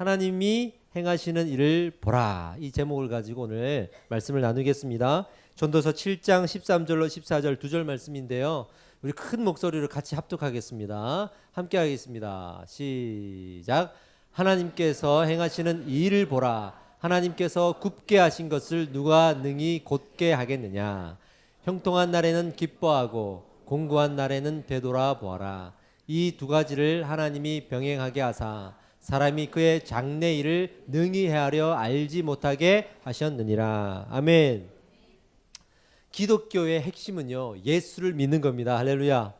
하나님이 행하시는 일을 보라. 이 제목을 가지고 오늘 말씀을 나누겠습니다. 전도서 7장 13절로 14절 2절 말씀인데요. 우리 큰 목소리로 같이 합독하겠습니다. 함께 하겠습니다. 시작. 하나님께서 행하시는 이 일을 보라. 하나님께서 굽게 하신 것을 누가 능히 곧게 하겠느냐. 형통한 날에는 기뻐하고 공고한 날에는 되돌아 보아라. 이 두 가지를 하나님이 병행하게 하사 사람이 그의 장래 일을 능히 헤아려 알지 못하게 하셨느니라. 아멘. 기독교의 핵심은요, 예수를 믿는 겁니다. 할렐루야.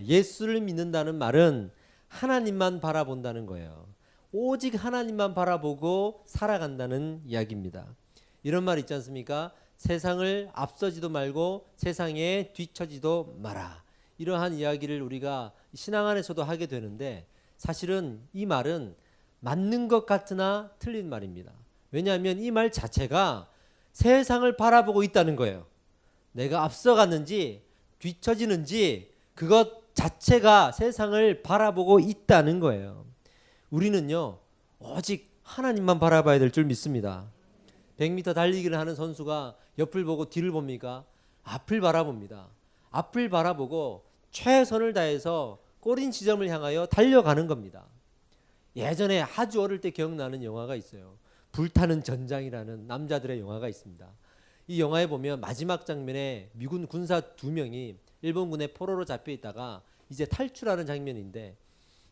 예수를 믿는다는 말은 하나님만 바라본다는 거예요. 오직 하나님만 바라보고 살아간다는 이야기입니다. 이런 말 있지 않습니까? 세상을 앞서지도 말고 세상에 뒤처지도 마라. 이러한 이야기를 우리가 신앙 안에서도 하게 되는데, 사실은 이 말은 맞는 것 같으나 틀린 말입니다. 왜냐하면 이 말 자체가 세상을 바라보고 있다는 거예요. 내가 앞서갔는지 뒤처지는지 그것 자체가 세상을 바라보고 있다는 거예요. 우리는요, 오직 하나님만 바라봐야 될 줄 믿습니다. 100m 달리기를 하는 선수가 옆을 보고 뒤를 봅니까? 앞을 바라봅니다. 앞을 바라보고 최선을 다해서 꼬린 지점을 향하여 달려가는 겁니다. 예전에 아주 어릴 때 기억나는 영화가 있어요. 불타는 전장이라는 남자들의 영화가 있습니다. 이 영화에 보면 마지막 장면에 미군 군사 2명이 일본군의 포로로 잡혀 있다가 이제 탈출하는 장면인데,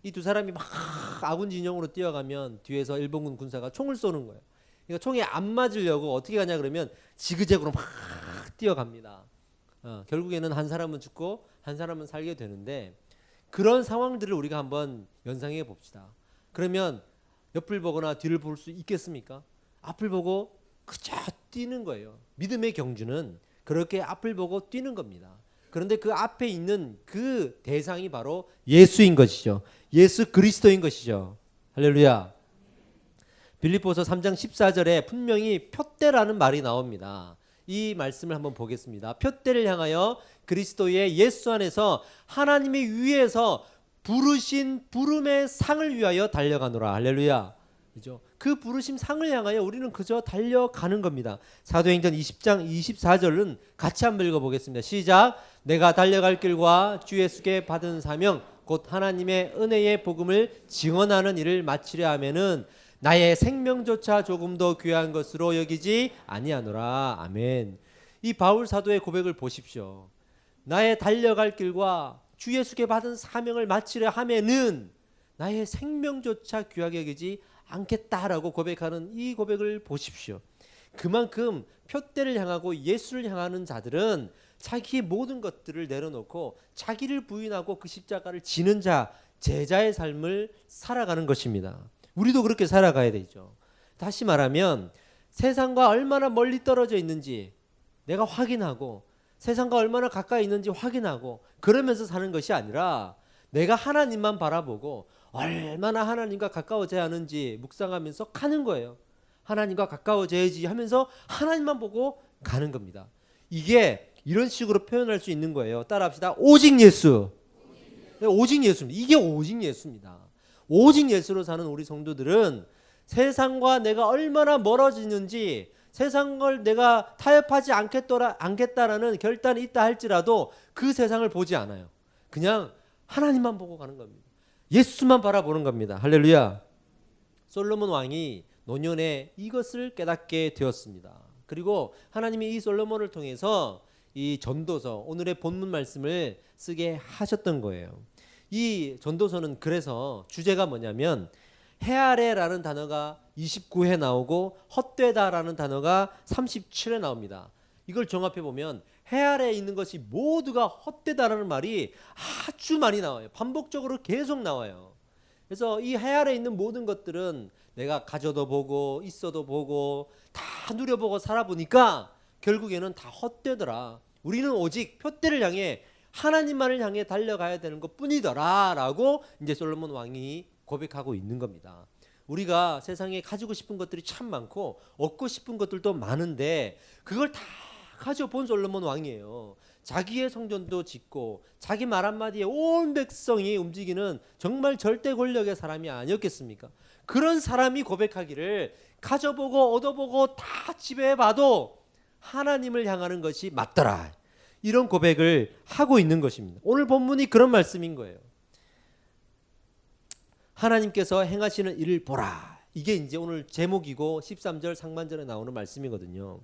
이 두 사람이 막 아군 진영으로 뛰어가면 뒤에서 일본군 군사가 총을 쏘는 거예요. 그러니까 총에 안 맞으려고 어떻게 가냐 그러면 지그재그로 막 뛰어갑니다. 결국에는 한 사람은 죽고 한 사람은 살게 되는데, 그런 상황들을 우리가 한번 연상해 봅시다. 그러면 옆을 보거나 뒤를 볼 수 있겠습니까? 앞을 보고 그저 뛰는 거예요. 믿음의 경주는 그렇게 앞을 보고 뛰는 겁니다. 그런데 그 앞에 있는 그 대상이 바로 예수인 것이죠. 예수 그리스도인 것이죠. 할렐루야. 빌립보서 3장 14절에 분명히 표대라는 말이 나옵니다. 이 말씀을 한번 보겠습니다. 표대를 향하여 그리스도의 예수 안에서 하나님이 위에서 부르신 부름의 상을 위하여 달려가노라. 할렐루야. 그죠? 그 부르심 상을 향하여 우리는 그저 달려가는 겁니다. 사도행전 20장 24절은 같이 한번 읽어보겠습니다. 시작. 내가 달려갈 길과 주 예수께 받은 사명 곧 하나님의 은혜의 복음을 증언하는 일을 마치려 하면은 나의 생명조차 조금 더 귀한 것으로 여기지 아니하노라. 아멘. 이 바울 사도의 고백을 보십시오. 나의 달려갈 길과 주 예수께 받은 사명을 마치려 하면은 나의 생명조차 귀하게 여기지 않겠다라고 고백하는 이 고백을 보십시오. 그만큼 표대를 향하고 예수를 향하는 자들은 자기의 모든 것들을 내려놓고 자기를 부인하고 그 십자가를 지는 자, 제자의 삶을 살아가는 것입니다. 우리도 그렇게 살아가야 되죠. 다시 말하면 세상과 얼마나 멀리 떨어져 있는지 내가 확인하고 세상과 얼마나 가까이 있는지 확인하고 그러면서 사는 것이 아니라 내가 하나님만 바라보고 얼마나 하나님과 가까워져야 하는지 묵상하면서 가는 거예요. 하나님과 가까워져야지 하면서 하나님만 보고 가는 겁니다. 이게 이런 식으로 표현할 수 있는 거예요. 따라합시다. 오직 예수. 오직 예수입니다. 이게 오직 예수입니다. 오직 예수로 사는 우리 성도들은 세상과 내가 얼마나 멀어지는지, 세상을 내가 타협하지 않겠다라는 결단이 있다 할지라도 그 세상을 보지 않아요. 그냥 하나님만 보고 가는 겁니다. 예수만 바라보는 겁니다. 할렐루야. 솔로몬 왕이 노년에 이것을 깨닫게 되었습니다. 그리고 하나님이 이 솔로몬을 통해서 이 전도서, 오늘의 본문 말씀을 쓰게 하셨던 거예요. 이 전도서는 그래서 주제가 뭐냐면 해 아래라는 단어가 29회 나오고 헛되다라는 단어가 37회 나옵니다. 이걸 종합해 보면 해 아래에 있는 것이 모두가 헛되다라는 말이 아주 많이 나와요. 반복적으로 계속 나와요. 그래서 이 해 아래에 있는 모든 것들은 내가 가져도 보고 있어도 보고 다 누려보고 살아보니까 결국에는 다 헛되더라. 우리는 오직 표대를 향해 하나님만을 향해 달려가야 되는 것 뿐이더라 라고 이제 솔로몬 왕이 고백하고 있는 겁니다. 우리가 세상에 가지고 싶은 것들이 참 많고 얻고 싶은 것들도 많은데 그걸 다 가져본 솔로몬 왕이에요. 자기의 성전도 짓고 자기 말 한마디에 온 백성이 움직이는 정말 절대 권력의 사람이 아니었겠습니까? 그런 사람이 고백하기를 가져보고 얻어보고 다 지배해봐도 하나님을 향하는 것이 맞더라, 이런 고백을 하고 있는 것입니다. 오늘 본문이 그런 말씀인 거예요. 하나님께서 행하시는 일을 보라, 이게 이제 오늘 제목이고 13절 상반절에 나오는 말씀이거든요.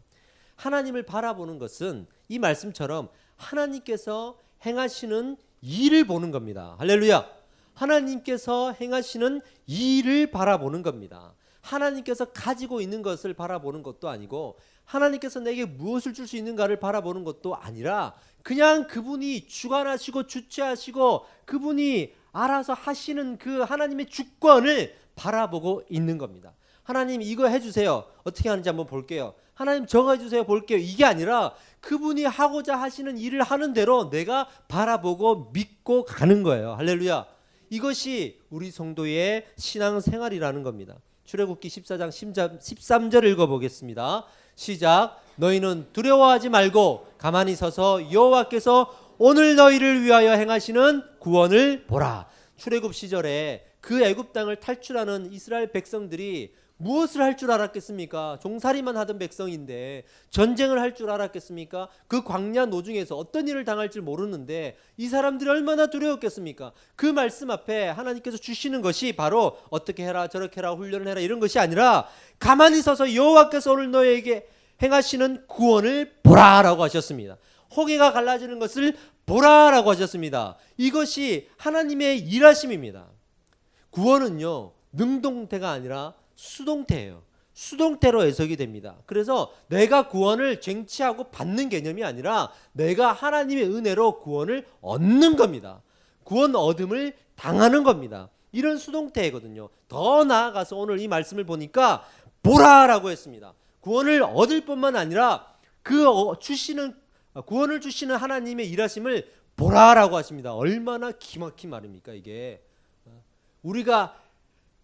하나님을 바라보는 것은 이 말씀처럼 하나님께서 행하시는 일을 보는 겁니다. 할렐루야. 하나님께서 행하시는 일을 바라보는 겁니다. 하나님께서 가지고 있는 것을 바라보는 것도 아니고 하나님께서 내게 무엇을 줄 수 있는가를 바라보는 것도 아니라 그냥 그분이 주관하시고 주체하시고 그분이 알아서 하시는 그 하나님의 주권을 바라보고 있는 겁니다. 하나님 이거 해주세요. 어떻게 하는지 한번 볼게요. 하나님 저거 해주세요. 볼게요. 이게 아니라 그분이 하고자 하시는 일을 하는 대로 내가 바라보고 믿고 가는 거예요. 할렐루야. 이것이 우리 성도의 신앙생활이라는 겁니다. 출애굽기 14장 13절 읽어보겠습니다. 시작. 너희는 두려워하지 말고 가만히 서서 여호와께서 오늘 너희를 위하여 행하시는 구원을 보라. 출애굽 시절에 그 애굽 땅을 탈출하는 이스라엘 백성들이 무엇을 할 줄 알았겠습니까? 종살이만 하던 백성인데 전쟁을 할 줄 알았겠습니까? 그 광야 노중에서 어떤 일을 당할지 모르는데 이 사람들이 얼마나 두려웠겠습니까? 그 말씀 앞에 하나님께서 주시는 것이 바로 어떻게 해라 저렇게 해라 훈련을 해라 이런 것이 아니라 가만히 서서 여호와께서 오늘 너희에게 행하시는 구원을 보라라고 하셨습니다. 홍해가 갈라지는 것을 보라라고 하셨습니다. 이것이 하나님의 일하심입니다. 구원은요 능동태가 아니라 수동태예요. 수동태로 해석이 됩니다. 그래서 내가 구원을 쟁취하고 받는 개념이 아니라 내가 하나님의 은혜로 구원을 얻는 겁니다. 구원 얻음을 당하는 겁니다. 이런 수동태거든요. 더 나아가서 오늘 이 말씀을 보니까 보라라고 했습니다. 구원을 얻을 뿐만 아니라 그 구원을 주시는 하나님의 일하심을 보라라고 하십니다. 얼마나 기막힌 말입니까 이게. 우리가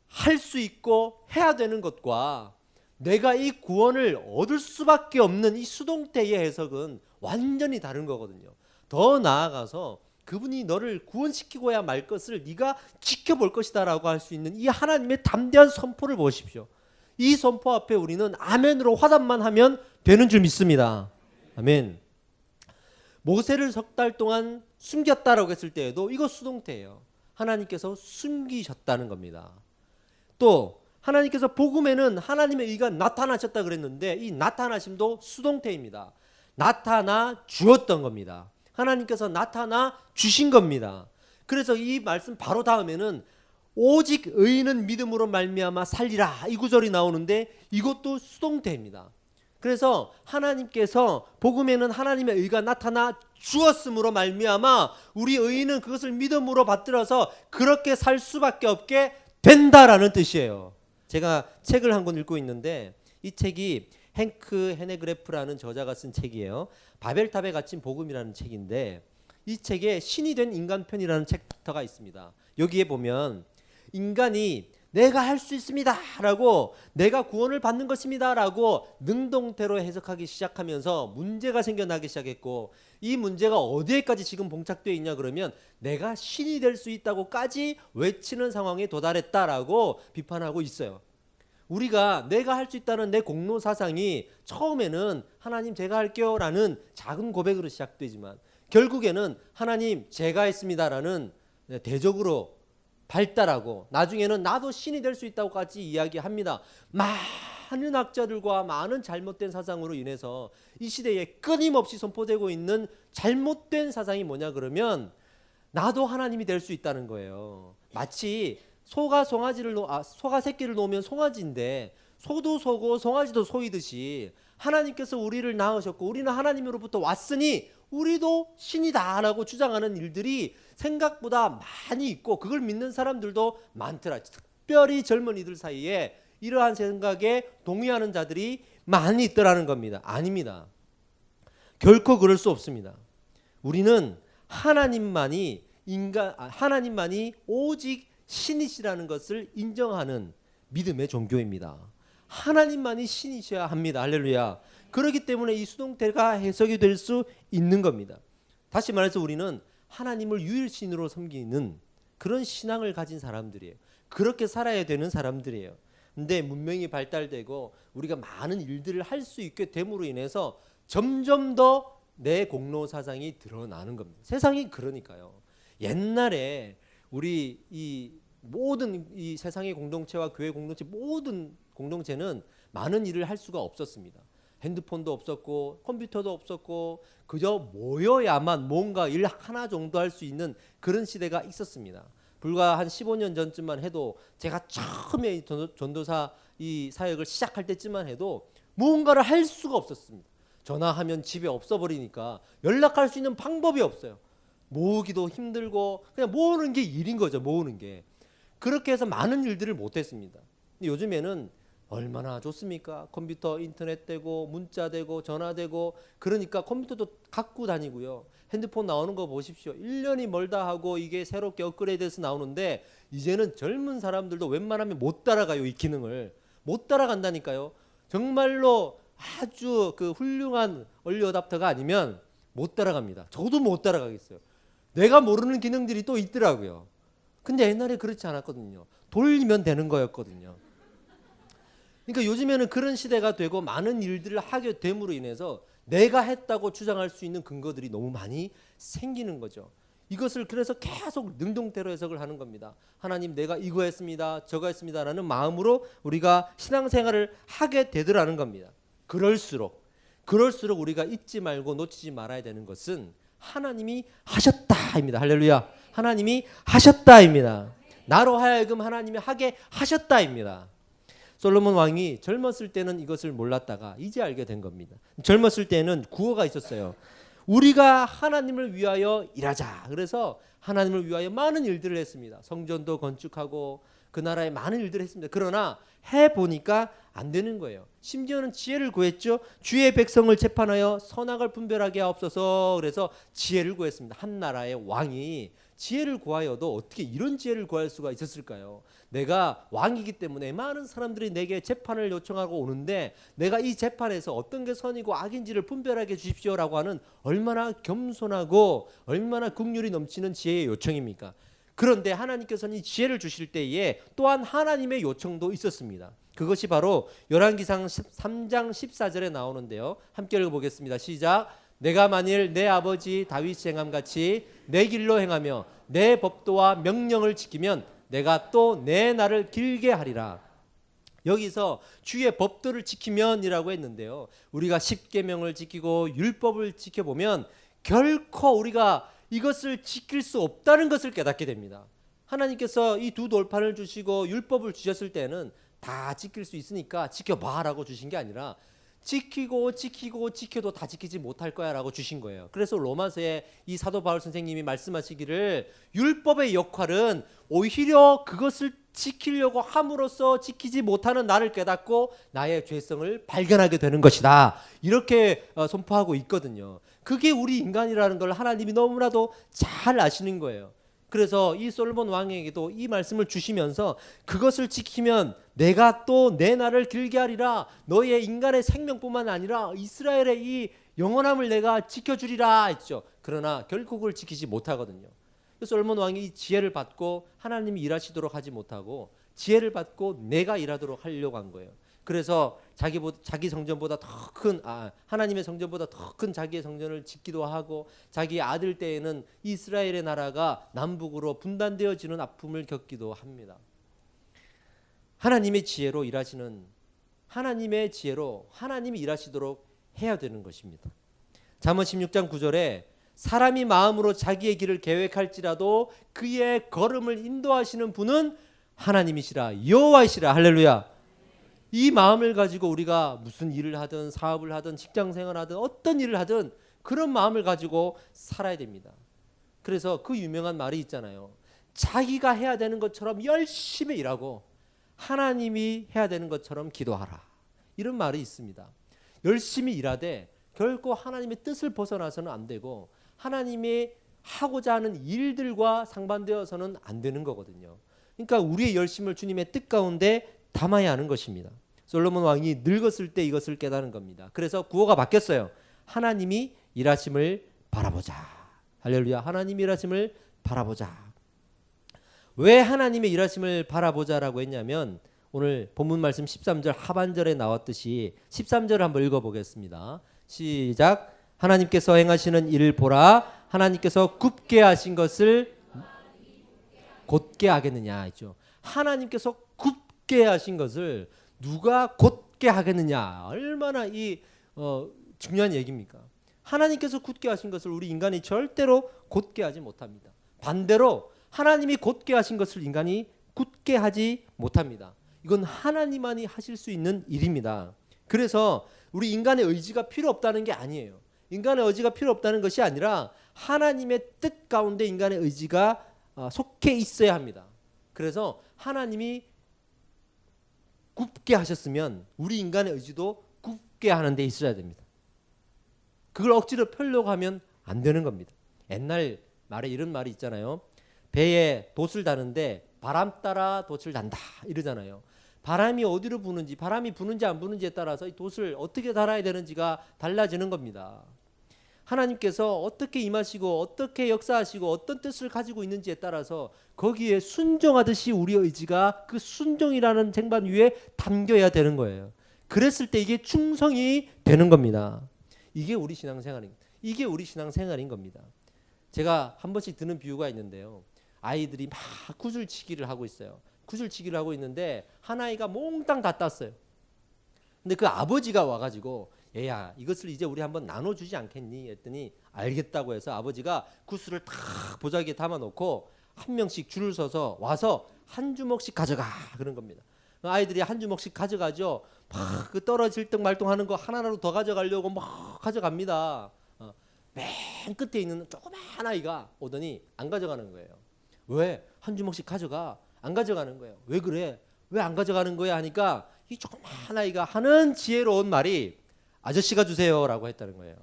할 수 있고 해야 되는 것과 내가 이 구원을 얻을 수밖에 없는 이 수동태의 해석은 완전히 다른 거거든요. 더 나아가서 그분이 너를 구원시키고야 말 것을 네가 지켜볼 것이다 라고 할 수 있는 이 하나님의 담대한 선포를 보십시오. 이 선포 앞에 우리는 아멘으로 화답만 하면 되는 줄 믿습니다. 아멘. 모세를 석 달 동안 숨겼다라고 했을 때에도 이거 수동태예요. 하나님께서 숨기셨다는 겁니다. 또 하나님께서 복음에는 하나님의 의가 나타나셨다 그랬는데 이 나타나심도 수동태입니다. 나타나 주었던 겁니다. 하나님께서 나타나 주신 겁니다. 그래서 이 말씀 바로 다음에는 오직 의인은 믿음으로 말미암아 살리라 이 구절이 나오는데 이것도 수동태입니다. 그래서 하나님께서 복음에는 하나님의 의가 나타나 주었으므로 말미암아 우리 의인은 그것을 믿음으로 받들어서 그렇게 살 수밖에 없게 된다라는 뜻이에요. 제가 책을 한 권 읽고 있는데 이 책이 행크 헤네그래프라는 저자가 쓴 책이에요. 바벨탑에 갇힌 복음이라는 책인데 이 책에 신이 된 인간 편이라는 챕터가 있습니다. 여기에 보면 인간이 내가 할 수 있습니다 라고 내가 구원을 받는 것입니다 라고 능동태로 해석하기 시작하면서 문제가 생겨나기 시작했고 이 문제가 어디에까지 지금 봉착되어 있냐 그러면 내가 신이 될 수 있다고까지 외치는 상황에 도달했다라고 비판하고 있어요. 우리가 내가 할 수 있다는 내 공로 사상이 처음에는 하나님 제가 할게요 라는 작은 고백으로 시작되지만 결국에는 하나님 제가 했습니다라는 대적으로 발달하고 나중에는 나도 신이 될 수 있다고까지 이야기합니다. 많은 학자들과 많은 잘못된 사상으로 인해서 이 시대에 끊임없이 선포되고 있는 잘못된 사상이 뭐냐 그러면 나도 하나님이 될 수 있다는 거예요. 마치 소가 새끼를 놓으면 송아지인데 소도 소고 송아지도 소이듯이 하나님께서 우리를 낳으셨고 우리는 하나님으로부터 왔으니 우리도 신이다 라고 주장하는 일들이 생각보다 많이 있고 그걸 믿는 사람들도 많더라. 특별히 젊은이들 사이에 이러한 생각에 동의하는 자들이 많이 있더라는 겁니다. 아닙니다. 결코 그럴 수 없습니다. 우리는 하나님만이 오직 신이시라는 것을 인정하는 믿음의 종교입니다. 하나님만이 신이셔야 합니다. 할렐루야. 그렇기 때문에 이 수동태가 해석이 될 수 있는 겁니다. 다시 말해서 우리는 하나님을 유일신으로 섬기는 그런 신앙을 가진 사람들이에요. 그렇게 살아야 되는 사람들이에요. 근데 문명이 발달되고 우리가 많은 일들을 할 수 있게 됨으로 인해서 점점 더 내 공로 사상이 드러나는 겁니다. 세상이 그러니까요. 옛날에 우리 이 모든 이 세상의 공동체와 교회 공동체 모든 공동체는 많은 일을 할 수가 없었습니다. 핸드폰도 없었고 컴퓨터도 없었고 그저 모여야만 뭔가 일 하나 정도 할 수 있는 그런 시대가 있었습니다. 불과 한 15년 전쯤만 해도 제가 처음에 전도사 이 사역을 시작할 때쯤만 해도 무언가를 할 수가 없었습니다. 전화하면 집에 없어버리니까 연락할 수 있는 방법이 없어요. 모으기도 힘들고 그냥 모으는 게 일인 거죠. 모으는 게. 그렇게 해서 많은 일들을 못했습니다. 요즘에는 얼마나 좋습니까? 컴퓨터 인터넷 되고 문자 되고 전화 되고 그러니까 컴퓨터도 갖고 다니고요. 핸드폰 나오는 거 보십시오. 1년이 멀다 하고 이게 새롭게 업그레이드해서 나오는데 이제는 젊은 사람들도 웬만하면 못 따라가요. 이 기능을. 못 따라간다니까요. 정말로 아주 그 훌륭한 얼리 어답터가 아니면 못 따라갑니다. 저도 못 따라가겠어요. 내가 모르는 기능들이 또 있더라고요. 근데 옛날에 그렇지 않았거든요. 돌리면 되는 거였거든요. 그러니까 요즘에는 그런 시대가 되고 많은 일들을 하게 됨으로 인해서 내가 했다고 주장할 수 있는 근거들이 너무 많이 생기는 거죠. 이것을 그래서 계속 능동태로 해석을 하는 겁니다. 하나님 내가 이거 했습니다. 저거 했습니다. 라는 마음으로 우리가 신앙생활을 하게 되더라는 겁니다. 그럴수록 우리가 잊지 말고 놓치지 말아야 되는 것은 하나님이 하셨다입니다. 할렐루야. 하나님이 하셨다입니다. 나로 하여금 하나님이 하게 하셨다입니다. 솔로몬 왕이 젊었을 때는 이것을 몰랐다가 이제 알게 된 겁니다. 젊었을 때는 구호가 있었어요. 우리가 하나님을 위하여 일하자. 그래서 하나님을 위하여 많은 일들을 했습니다. 성전도 건축하고 그 나라에 많은 일들을 했습니다. 그러나 해보니까 안 되는 거예요. 심지어는 지혜를 구했죠. 주의 백성을 재판하여 선악을 분별하게 하옵소서. 그래서 지혜를 구했습니다. 한 나라의 왕이 지혜를 구하여도 어떻게 이런 지혜를 구할 수가 있었을까요? 내가 왕이기 때문에 많은 사람들이 내게 재판을 요청하고 오는데 내가 이 재판에서 어떤 게 선이고 악인지를 분별하게 주십시오라고 하는 얼마나 겸손하고 얼마나 긍휼이 넘치는 지혜의 요청입니까? 그런데 하나님께서는 이 지혜를 주실 때에 또한 하나님의 요청도 있었습니다. 그것이 바로 열왕기상 3장 14절에 나오는데요. 함께 읽어보겠습니다. 시작. 내가 만일 내 아버지 다윗이 행함같이 내 길로 행하며 내 법도와 명령을 지키면 내가 또 내 날을 길게 하리라. 여기서 주의 법도를 지키면이라고 했는데요. 우리가 십계명을 지키고 율법을 지켜보면 결코 우리가 이것을 지킬 수 없다는 것을 깨닫게 됩니다. 하나님께서 이 두 돌판을 주시고 율법을 주셨을 때는 다 지킬 수 있으니까 지켜봐라고 주신 게 아니라 지켜도 다 지키지 못할 거야 라고 주신 거예요. 그래서 로마서에 이 사도 바울 선생님이 말씀하시기를 율법의 역할은 오히려 그것을 지키려고 함으로써 지키지 못하는 나를 깨닫고 나의 죄성을 발견하게 되는 것이다. 이렇게 선포하고 있거든요. 그게 우리 인간이라는 걸 하나님이 너무나도 잘 아시는 거예요. 그래서 이 솔로몬 왕에게도 이 말씀을 주시면서 그것을 지키면 내가 또 내 날을 길게 하리라. 너의 인간의 생명뿐만 아니라 이스라엘의 이 영원함을 내가 지켜주리라 했죠. 그러나 결코 그걸 지키지 못하거든요. 솔로몬 왕이 이 지혜를 받고 하나님이 일하시도록 하지 못하고 지혜를 받고 내가 일하도록 하려고 한 거예요. 그래서 자기 성전보다 더 큰 하나님의 성전보다 더 큰 자기의 성전을 짓기도 하고 자기 아들 때에는 이스라엘의 나라가 남북으로 분단되어지는 아픔을 겪기도 합니다. 하나님의 지혜로 일하시는 하나님의 지혜로 하나님이 일하시도록 해야 되는 것입니다. 잠언 16장 9절에 사람이 마음으로 자기의 길을 계획할지라도 그의 걸음을 인도하시는 분은 하나님이시라 여호와이시라. 할렐루야. 이 마음을 가지고 우리가 무슨 일을 하든 사업을 하든 직장생활을 하든 어떤 일을 하든 그런 마음을 가지고 살아야 됩니다. 그래서 그 유명한 말이 있잖아요. 자기가 해야 되는 것처럼 열심히 일하고 하나님이 해야 되는 것처럼 기도하라. 이런 말이 있습니다. 열심히 일하되 결코 하나님의 뜻을 벗어나서는 안 되고 하나님이 하고자 하는 일들과 상반되어서는 안 되는 거거든요. 그러니까 우리의 열심을 주님의 뜻 가운데 담아야 하는 것입니다. 솔로몬 왕이 늙었을 때 이것을 깨달은 겁니다. 그래서 구호가 바뀌었어요. 하나님이 일하심을 바라보자. 할렐루야. 하나님의 일하심을 바라보자. 왜 하나님의 일하심을 바라보자라고 했냐면 오늘 본문 말씀 13절 하반절에 나왔듯이 13절을 한번 읽어보겠습니다. 시작. 하나님께서 행하시는 일을 보라. 하나님께서 굽게 하신 것을 곧게 하겠느냐 있죠. 하나님께서 굽게 하신 것을 누가 곧게 하겠느냐. 얼마나 중요한 얘기입니까? 하나님께서 곧게 하신 것을 우리 인간이 절대로 곧게 하지 못합니다. 반대로 하나님이 곧게 하신 것을 인간이 굳게 하지 못합니다. 이건 하나님만이 하실 수 있는 일입니다. 그래서 우리 인간의 의지가 필요 없다는 게 아니에요. 인간의 의지가 필요 없다는 것이 아니라 하나님의 뜻 가운데 인간의 의지가 속해 있어야 합니다. 그래서 하나님이 굽게 하셨으면 우리 인간의 의지도 굽게 하는 데 있어야 됩니다. 그걸 억지로 펴려고 하면 안 되는 겁니다. 옛날 말에 이런 말이 있잖아요. 배에 돛을 다는데 바람 따라 돛을 단다 이러잖아요. 바람이 어디로 부는지, 바람이 부는지 안 부는지에 따라서 이 돛을 어떻게 달아야 되는지가 달라지는 겁니다. 하나님께서 어떻게 임하시고 어떻게 역사하시고 어떤 뜻을 가지고 있는지에 따라서 거기에 순종하듯이 우리의 의지가 그 순종이라는 쟁반 위에 담겨야 되는 거예요. 그랬을 때 이게 충성이 되는 겁니다. 이게 우리 신앙생활입니다. 이게 우리 신앙생활인 겁니다. 제가 한 번씩 드는 비유가 있는데요. 아이들이 막 구슬치기를 하고 있어요. 구슬치기를 하고 있는데 한 아이가 몽땅 다 땄어요. 근데 그 아버지가 와가지고 얘야 이것을 이제 우리 한번 나눠주지 않겠니? 했더니 알겠다고 해서 아버지가 구슬을 탁 보자기에 담아놓고 한 명씩 줄을 서서 와서 한 주먹씩 가져가 그런 겁니다. 아이들이 한 주먹씩 가져가죠. 막 그 떨어질 듯 말똥하는 거 하나라도 더 가져가려고 막 가져갑니다. 맨 끝에 있는 조그만 아이가 오더니 안 가져가는 거예요. 왜? 한 주먹씩 가져가. 안 가져가는 거예요. 왜 그래? 왜 안 가져가는 거야? 하니까 이 조그만 아이가 하는 지혜로운 말이 아저씨가 주세요라고 했다는 거예요.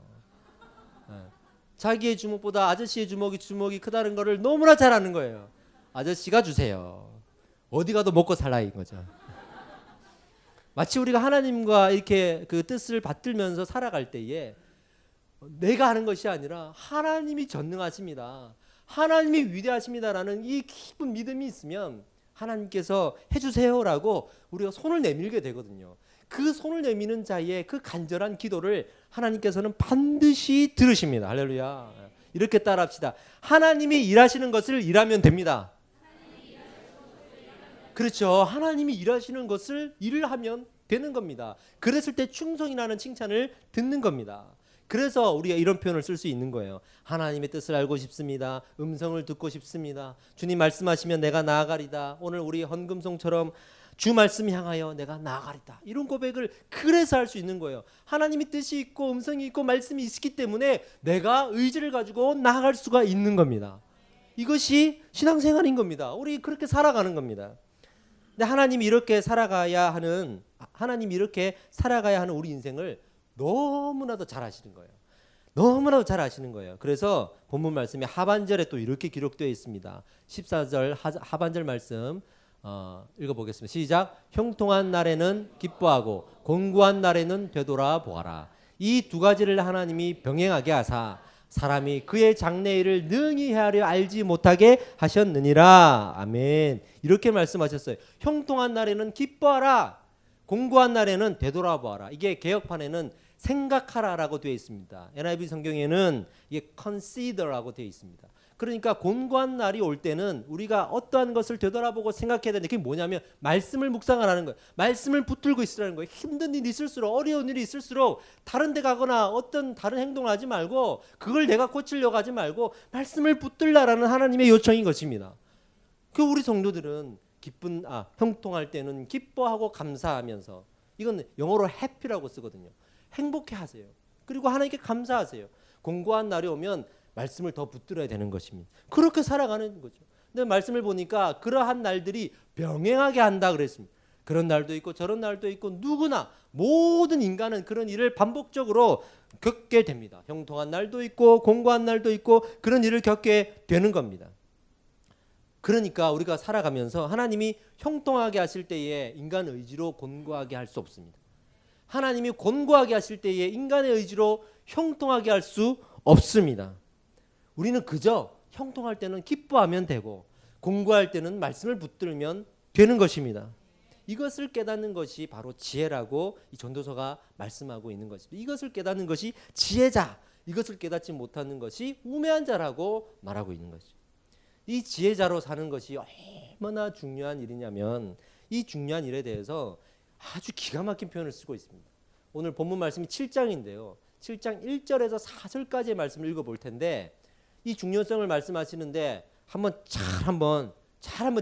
자기의 주먹보다 아저씨의 주먹이 크다는 거를 너무나 잘 아는 거예요. 아저씨가 주세요. 어디 가도 먹고 살라인 거죠. 마치 우리가 하나님과 이렇게 그 뜻을 받들면서 살아갈 때에 내가 하는 것이 아니라 하나님이 전능하십니다. 하나님이 위대하십니다라는 이 깊은 믿음이 있으면 하나님께서 해주세요라고 우리가 손을 내밀게 되거든요. 그 손을 내미는 자의 그 간절한 기도를 하나님께서는 반드시 들으십니다. 할렐루야. 이렇게 따라합시다. 하나님이 일하시는 것을 일하면 됩니다. 그렇죠. 하나님이 일하시는 것을 일을 하면 되는 겁니다. 그랬을 때 충성이라는 칭찬을 듣는 겁니다. 그래서 우리가 이런 표현을 쓸 수 있는 거예요. 하나님의 뜻을 알고 싶습니다. 음성을 듣고 싶습니다. 주님 말씀하시면 내가 나아가리다. 오늘 우리 헌금송처럼 주 말씀 향하여 내가 나아가리다. 이런 고백을 그래서 할 수 있는 거예요. 하나님의 뜻이 있고 음성이 있고 말씀이 있기 때문에 내가 의지를 가지고 나아갈 수가 있는 겁니다. 이것이 신앙생활인 겁니다. 우리 그렇게 살아가는 겁니다. 근데 하나님이 이렇게 살아가야 하는 우리 인생을 너무나도 잘 아시는 거예요. 너무나도 잘 아시는 거예요. 그래서 본문 말씀에 하반절에 또 이렇게 기록되어 있습니다. 14절 하반절 말씀 읽어보겠습니다. 시작. 형통한 날에는 기뻐하고 곤고한 날에는 되돌아보아라. 이 두 가지를 하나님이 병행하게 하사 사람이 그의 장래일을 능히 헤아려 알지 못하게 하셨느니라. 아멘. 이렇게 말씀하셨어요. 형통한 날에는 기뻐하라. 곤고한 날에는 되돌아보아라. 이게 개역판에는 생각하라라고 되어 있습니다. NIV 성경에는 이게 consider라고 되어 있습니다. 그러니까 곤고한 날이 올 때는 우리가 어떠한 것을 되돌아보고 생각해야 되는데 그게 뭐냐면 말씀을 묵상하라는 거예요. 말씀을 붙들고 있으라는 거예요. 힘든 일이 있을수록 어려운 일이 있을수록 다른 데 가거나 어떤 다른 행동을 하지 말고 그걸 내가 고치려고 하지 말고 말씀을 붙들라라는 하나님의 요청인 것입니다. 그 우리 성도들은 형통할 때는 기뻐하고 감사하면서 이건 영어로 happy라고 쓰거든요. 행복해 하세요. 그리고 하나님께 감사하세요. 곤고한 날이 오면 말씀을 더 붙들어야 되는 것입니다. 그렇게 살아가는 거죠. 근데 말씀을 보니까 그러한 날들이 병행하게 한다 그랬습니다. 그런 날도 있고 저런 날도 있고 누구나 모든 인간은 그런 일을 반복적으로 겪게 됩니다. 형통한 날도 있고 곤고한 날도 있고 그런 일을 겪게 되는 겁니다. 그러니까 우리가 살아가면서 하나님이 형통하게 하실 때에 인간 의지로 곤고하게 할 수 없습니다. 하나님이 곤고하게 하실 때에 인간의 의지로 형통하게 할 수 없습니다. 우리는 그저 형통할 때는 기뻐하면 되고 공부할 때는 말씀을 붙들면 되는 것입니다. 이것을 깨닫는 것이 바로 지혜라고 이 전도서가 말씀하고 있는 것입니다. 이것을 깨닫는 것이 지혜자, 이것을 깨닫지 못하는 것이 우매한 자라고 말하고 있는 것이죠. 이 지혜자로 사는 것이 얼마나 중요한 일이냐면 이 중요한 일에 대해서 아주 기가 막힌 표현을 쓰고 있습니다. 오늘 본문 말씀이 7장인데요. 7장 1절에서 4절까지의 말씀을 읽어볼 텐데 이 중요성을 말씀하시는데 한번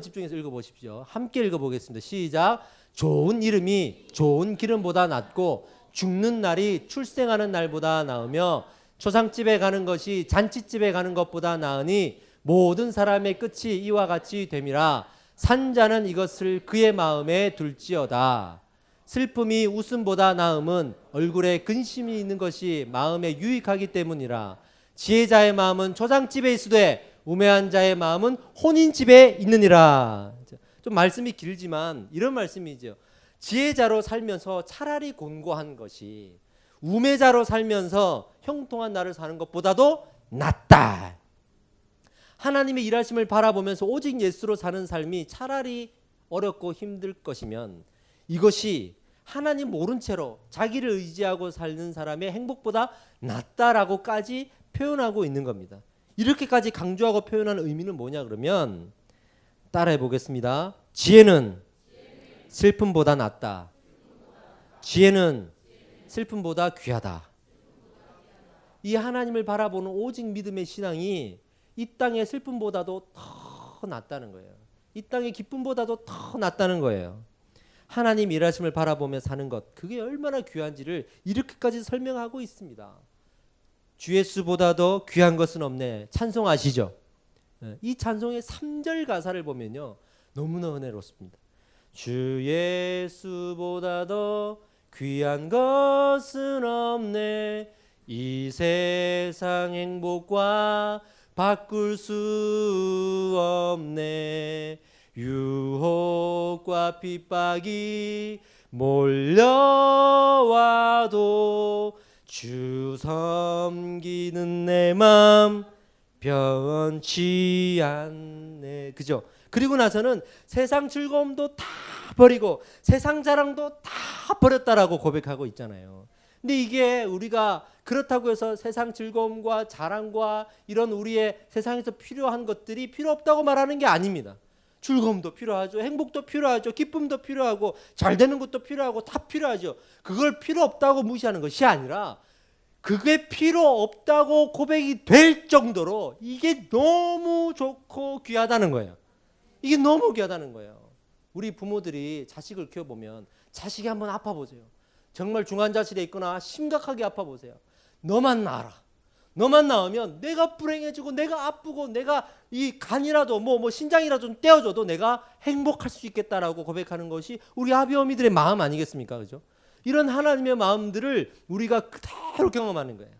집중해서 읽어보십시오. 함께 읽어보겠습니다. 시작. 좋은 이름이 좋은 기름보다 낫고 죽는 날이 출생하는 날보다 나으며 초상집에 가는 것이 잔치집에 가는 것보다 나으니 모든 사람의 끝이 이와 같이 됨이라. 산자는 이것을 그의 마음에 둘지어다. 슬픔이 웃음보다 나음은 얼굴에 근심이 있는 것이 마음에 유익하기 때문이라. 지혜자의 마음은 초상집에 있으되 우매한 자의 마음은 혼인집에 있느니라. 좀 말씀이 길지만 이런 말씀이죠. 지혜자로 살면서 차라리 곤고한 것이 우매자로 살면서 형통한 날을 사는 것보다도 낫다. 하나님의 일하심을 바라보면서 오직 예수로 사는 삶이 차라리 어렵고 힘들 것이면 이것이 하나님 모른 채로 자기를 의지하고 사는 사람의 행복보다 낫다라고까지 표현하고 있는 겁니다. 이렇게까지 강조하고 표현하는 의미는 뭐냐 그러면 따라해 보겠습니다. 지혜는 슬픔보다 낫다. 지혜는 슬픔보다 귀하다. 이 하나님을 바라보는 오직 믿음의 신앙이 이 땅의 슬픔보다도 더 낫다는 거예요. 이 땅의 기쁨보다도 더 낫다는 거예요. 하나님 일하심을 바라보며 사는 것, 그게 얼마나 귀한지를 이렇게까지 설명하고 있습니다. 주 예수보다도 귀한 것은 없네. 찬송아시죠? 이 찬송의 3절 가사를 보면요, 너무나 은혜롭습니다. 주 예수보다도 귀한 것은 없네. 이 세상 행복과 바꿀 수 없네. 유혹과 핍박이 몰려와도 주 섬기는 내 맘 변치 않네. 그죠? 그리고 나서는 세상 즐거움도 다 버리고 세상 자랑도 다 버렸다라고 고백하고 있잖아요. 근데 이게 우리가 그렇다고 해서 세상 즐거움과 자랑과 이런 우리의 세상에서 필요한 것들이 필요 없다고 말하는 게 아닙니다. 즐거움도 필요하죠. 행복도 필요하죠. 기쁨도 필요하고 잘 되는 것도 필요하고 다 필요하죠. 그걸 필요 없다고 무시하는 것이 아니라 그게 필요 없다고 고백이 될 정도로 이게 너무 좋고 귀하다는 거예요. 이게 너무 귀하다는 거예요. 우리 부모들이 자식을 키워보면 자식이 한번 아파보세요. 정말 중환자실에 있거나 심각하게 아파보세요. 너만 나아라. 너만 나으면 내가 불행해지고 내가 아프고 내가 이 간이라도 뭐 신장이라도 좀 떼어줘도 내가 행복할 수 있겠다라고 고백하는 것이 우리 아비 어미들의 마음 아니겠습니까? 그죠? 이런 하나님의 마음들을 우리가 그대로 경험하는 거예요.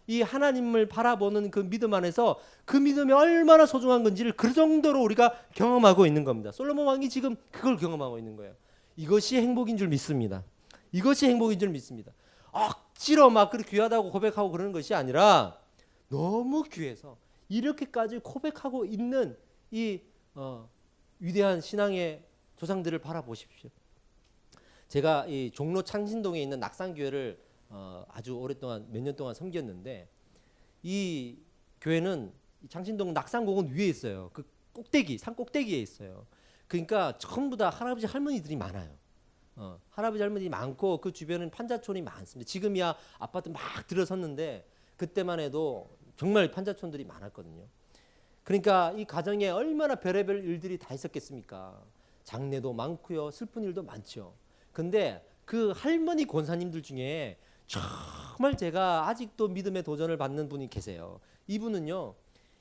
이 하나님을 바라보는 그 믿음 안에서 그 믿음이 얼마나 소중한 건지를 그 정도로 우리가 경험하고 있는 겁니다. 솔로몬 왕이 지금 그걸 경험하고 있는 거예요. 이것이 행복인 줄 믿습니다. 이것이 행복인 줄 믿습니다. 억지로 막 그렇게 귀하다고 고백하고 그러는 것이 아니라 너무 귀해서 이렇게까지 고백하고 있는 이 위대한 신앙의 조상들을 바라보십시오. 제가 이 종로 창신동에 있는 낙산교회를 아주 오랫동안 몇 년 동안 섬겼는데 이 교회는 창신동 낙산공원 위에 있어요. 그 꼭대기 산 꼭대기에 있어요. 그러니까 전부 다 할아버지 할머니들이 많아요. 할아버지 할머니 많고 그 주변은 판자촌이 많습니다. 지금이야 아파트 막 들어섰는데 그때만 해도 정말 판자촌들이 많았거든요. 그러니까 이 가정에 얼마나 별의별 일들이 다 있었겠습니까? 장례도 많고요, 슬픈 일도 많죠. 근데 그 할머니 권사님들 중에 정말 제가 아직도 믿음의 도전을 받는 분이 계세요. 이분은요,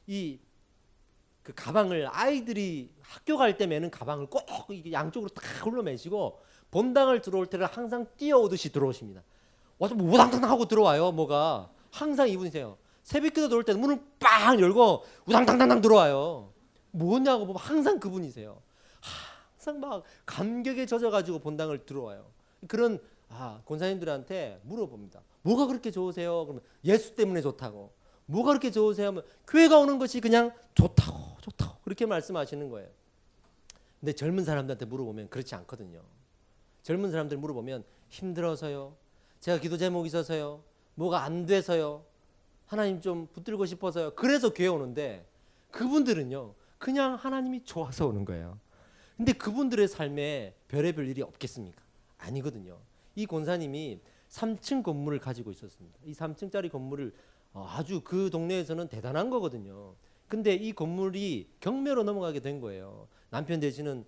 그 가방을 아이들이 학교 갈 때 매는 가방을 꼭 양쪽으로 딱 흘러매시고 본당을 들어올 때는 항상 뛰어오듯이 들어오십니다. 와서 뭐 우당탕탕 하고 들어와요. 뭐가 항상 이분이세요. 새벽기도 들어올 때는 문을 빵 열고 우당탕탕탕 들어와요. 뭐냐고 보면 항상 그분이세요. 항상 막 감격에 젖어가지고 본당을 들어와요. 그런 권사님들한테 물어봅니다. 뭐가 그렇게 좋으세요? 그러면 예수 때문에 좋다고. 뭐가 그렇게 좋으세요? 하면 교회가 오는 것이 그냥 좋다고 좋다고 그렇게 말씀하시는 거예요. 근데 젊은 사람들한테 물어보면 그렇지 않거든요. 젊은 사람들 물어보면 힘들어서요. 제가 기도 제목이 있어서요. 뭐가 안 돼서요. 하나님 좀 붙들고 싶어서요. 그래서 교회 오는데 그분들은요. 그냥 하나님이 좋아서 오는 거예요. 근데 그분들의 삶에 별의별 일이 없겠습니까? 아니거든요. 이 권사님이 3층 건물을 가지고 있었습니다. 이 3층짜리 건물을 아주 그 동네에서는 대단한 거거든요. 근데 이 건물이 경매로 넘어가게 된 거예요. 남편 되시는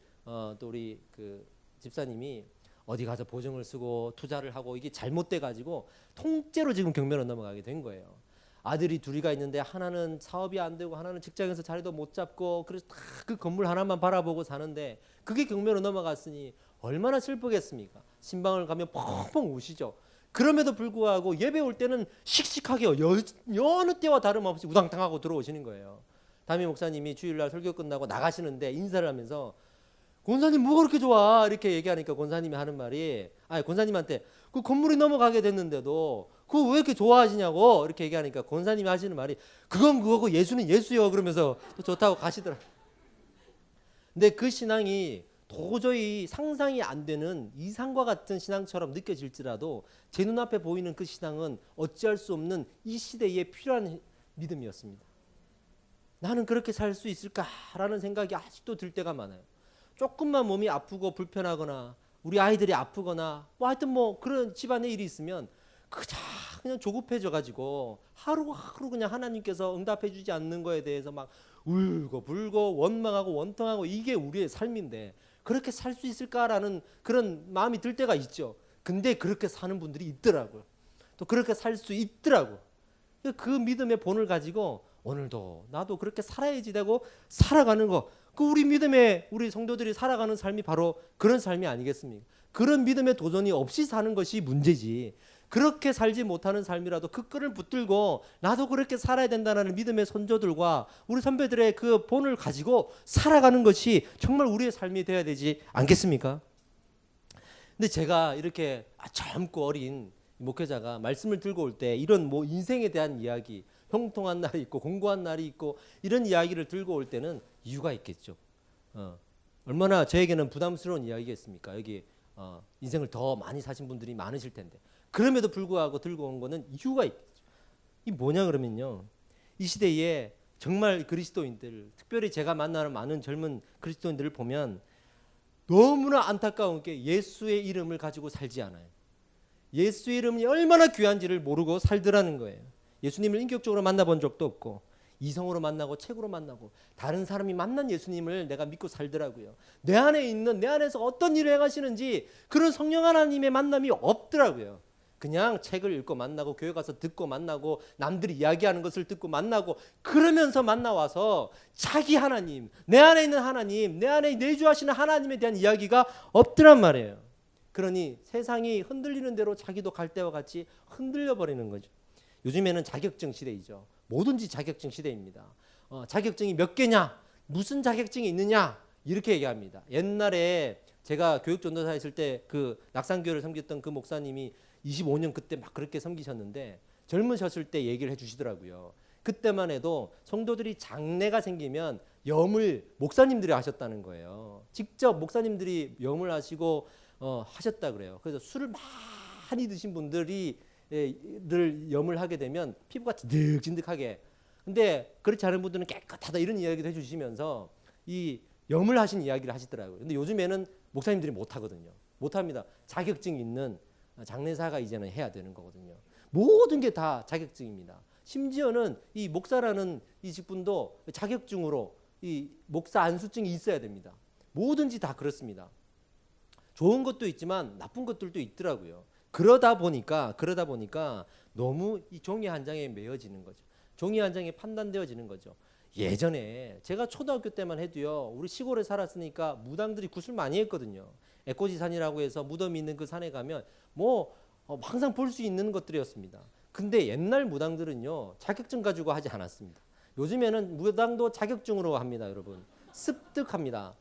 또 우리 그 집사님이 어디 가서 보증을 쓰고 투자를 하고 이게 잘못돼 가지고 통째로 지금 경매로 넘어가게 된 거예요. 아들이 둘이가 있는데 하나는 사업이 안 되고 하나는 직장에서 자리도 못 잡고 그래서 다 그 건물 하나만 바라보고 사는데 그게 경매로 넘어갔으니 얼마나 슬프겠습니까? 신방을 가면 펑펑 우시죠. 그럼에도 불구하고 예배 올 때는 씩씩하게 여느 때와 다름없이 우당탕하고 들어오시는 거예요. 담임 목사님이 주일날 설교 끝나고 나가시는데 인사를 하면서 권사님 뭐가 그렇게 좋아? 이렇게 얘기하니까 권사님이 하는 말이 권사님한테 그 건물이 넘어가게 됐는데도 그거 왜 이렇게 좋아하시냐고 이렇게 얘기하니까 권사님이 하시는 말이 그건 그거고 예수는 예수요 그러면서 또 좋다고 가시더라고요. 근데 그 신앙이 도저히 상상이 안 되는 이상과 같은 신앙처럼 느껴질지라도 제 눈앞에 보이는 그 신앙은 어찌할 수 없는 이 시대에 필요한 믿음이었습니다. 나는 그렇게 살 수 있을까라는 생각이 아직도 들 때가 많아요. 조금만 몸이 아프고 불편하거나 우리 아이들이 아프거나 뭐 하여튼 뭐 그런 집안에 일이 있으면 그냥 조급해져 가지고 하루하루 그냥 하나님께서 응답해 주지 않는 거에 대해서 막 울고 불고 원망하고 원통하고 이게 우리의 삶인데 그렇게 살 수 있을까라는 그런 마음이 들 때가 있죠. 근데 그렇게 사는 분들이 있더라고요. 또 그렇게 살 수 있더라고. 그 믿음의 본을 가지고 오늘도 나도 그렇게 살아야지 되고 살아가는 거. 그 우리 믿음의 우리 성도들이 살아가는 삶이 바로 그런 삶이 아니겠습니까? 그런 믿음의 도전이 없이 사는 것이 문제지. 그렇게 살지 못하는 삶이라도 그 끈을 붙들고 나도 그렇게 살아야 된다는 믿음의 선조들과 우리 선배들의 그 본을 가지고 살아가는 것이 정말 우리의 삶이 되어야 되지 않겠습니까? 근데 제가 이렇게 젊고 어린 목회자가 말씀을 들고 올 때 이런 뭐 인생에 대한 이야기, 형통한 날이 있고 공고한 날이 있고 이런 이야기를 들고 올 때는 이유가 있겠죠. 얼마나 저에게는 부담스러운 이야기겠습니까? 여기 인생을 더 많이 사신 분들이 많으실 텐데 그럼에도 불구하고 들고 온 거는 이유가 있겠죠. 이 뭐냐 그러면요. 이 시대에 정말 그리스도인들, 특별히 제가 만나는 많은 젊은 그리스도인들을 보면 너무나 안타까운 게 예수의 이름을 가지고 살지 않아요. 예수의 이름이 얼마나 귀한지를 모르고 살더라는 거예요. 예수님을 인격적으로 만나본 적도 없고 이성으로 만나고 책으로 만나고 다른 사람이 만난 예수님을 내가 믿고 살더라고요. 내 안에서 어떤 일을 행하시는지 그런 성령 하나님의 만남이 없더라고요. 그냥 책을 읽고 만나고 교회 가서 듣고 만나고 남들이 이야기하는 것을 듣고 만나고 그러면서 만나와서 자기 하나님, 내 안에 있는 하나님, 내 안에 내주하시는 하나님에 대한 이야기가 없더란 말이에요. 그러니 세상이 흔들리는 대로 자기도 갈대와 같이 흔들려 버리는 거죠. 요즘에는 자격증 시대이죠. 뭐든지 자격증 시대입니다. 자격증이 몇 개냐? 무슨 자격증이 있느냐? 이렇게 얘기합니다. 옛날에 제가 교육전도사 했을 때 그 낙산교회를 섬겼던 그 목사님이 25년 그때 막 그렇게 섬기셨는데 젊으셨을 때 얘기를 해주시더라고요. 그때만 해도 성도들이 장례가 생기면 염을 목사님들이 하셨다는 거예요. 직접 목사님들이 염을 하시고 하셨다 그래요. 그래서 술을 많이 드신 분들이 를 염을 하게 되면 피부가 진득진득하게. 근데 그렇지 않은 분들은 깨끗하다 이런 이야기도 해주시면서 이 염을 하신 이야기를 하시더라고요. 근데 요즘에는 목사님들이 못하거든요. 못합니다. 자격증 있는 장례사가 이제는 해야 되는 거거든요. 모든 게 다 자격증입니다. 심지어는 이 목사라는 이 직분도 자격증으로 이 목사 안수증이 있어야 됩니다. 뭐든지 다 그렇습니다. 좋은 것도 있지만 나쁜 것들도 있더라고요. 그러다 보니까 너무 이 종이 한 장에 매여지는 거죠. 종이 한 장에 판단되어지는 거죠. 예전에 제가 초등학교 때만 해도요. 우리 시골에 살았으니까 무당들이 굿을 많이 했거든요. 애꼬지산이라고 해서 무덤이 있는 그 산에 가면 뭐 항상 볼 수 있는 것들이었습니다. 근데 옛날 무당들은요. 자격증 가지고 하지 않았습니다. 요즘에는 무당도 자격증으로 합니다. 여러분. 습득합니다.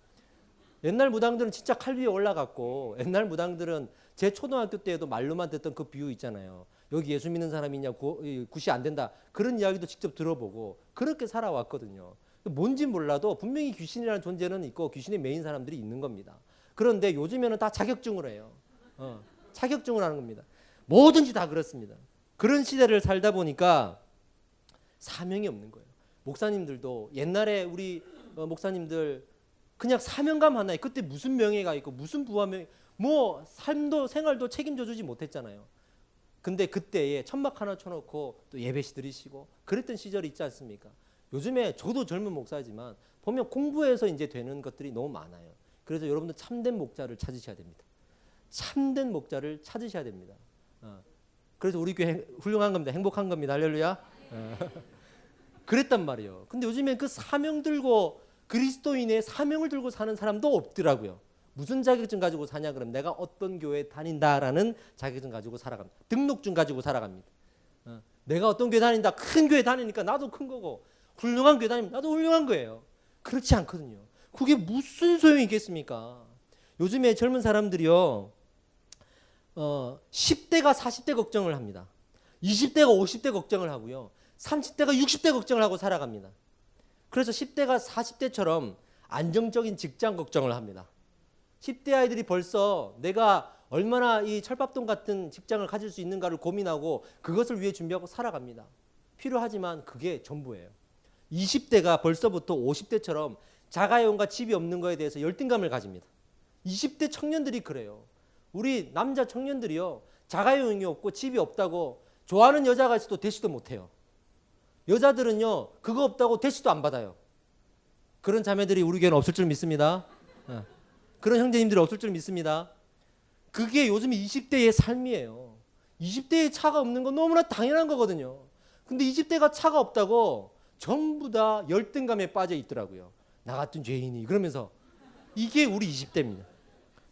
옛날 무당들은 진짜 칼 위에 올라갔고 옛날 무당들은 제 초등학교 때에도 말로만 듣던 그 비유 있잖아요. 여기 예수 믿는 사람이 있냐, 굿이 안 된다. 그런 이야기도 직접 들어보고 그렇게 살아왔거든요. 뭔지 몰라도 분명히 귀신이라는 존재는 있고 귀신에 매인 사람들이 있는 겁니다. 그런데 요즘에는 다 자격증으로 해요. 자격증을 하는 겁니다. 뭐든지 다 그렇습니다. 그런 시대를 살다 보니까 사명이 없는 거예요. 목사님들도 옛날에 우리 목사님들 그냥 사명감 하나에 그때 무슨 명예가 있고 무슨 부하명, 뭐 삶도 생활도 책임져 주지 못했잖아요. 근데 그때에 천막 하나 쳐놓고 또 예배시 드리시고 그랬던 시절이 있지 않습니까? 요즘에 저도 젊은 목사지만 보면 공부해서 이제 되는 것들이 너무 많아요. 그래서 여러분들 참된 목자를 찾으셔야 됩니다. 참된 목자를 찾으셔야 됩니다. 그래서 우리 교회 훌륭한 겁니다. 행복한 겁니다. 할렐루야. 그랬단 말이에요. 근데 요즘에 그 사명 들고 그리스도인의 사명을 들고 사는 사람도 없더라고요. 무슨 자격증 가지고 사냐 그러면 내가 어떤 교회에 다닌다라는 자격증 가지고 살아갑니다. 등록증 가지고 살아갑니다. 내가 어떤 교회 다닌다. 큰 교회 다니니까 나도 큰 거고 훌륭한 교회 다니면 나도 훌륭한 거예요. 그렇지 않거든요. 그게 무슨 소용이 있겠습니까? 요즘에 젊은 사람들이요. 10대가 40대 걱정을 합니다. 20대가 50대 걱정을 하고요. 30대가 60대 걱정을 하고 살아갑니다. 그래서 10대가 40대처럼 안정적인 직장 걱정을 합니다. 10대 아이들이 벌써 내가 얼마나 이 철밥통 같은 직장을 가질 수 있는가를 고민하고 그것을 위해 준비하고 살아갑니다. 필요하지만 그게 전부예요. 20대가 벌써부터 50대처럼 자가용과 집이 없는 거에 대해서 열등감을 가집니다. 20대 청년들이 그래요. 우리 남자 청년들이요. 자가용이 없고 집이 없다고 좋아하는 여자가 있어도 대시도 못해요. 여자들은요. 그거 없다고 대시도 안 받아요. 그런 자매들이 우리 교회는 없을 줄 믿습니다. 그런 형제님들이 없을 줄 믿습니다. 그게 요즘 20대의 삶이에요. 20대에 차가 없는 건 너무나 당연한 거거든요. 근데 20대가 차가 없다고 전부 다 열등감에 빠져 있더라고요. 나 같은 죄인이 그러면서 이게 우리 20대입니다.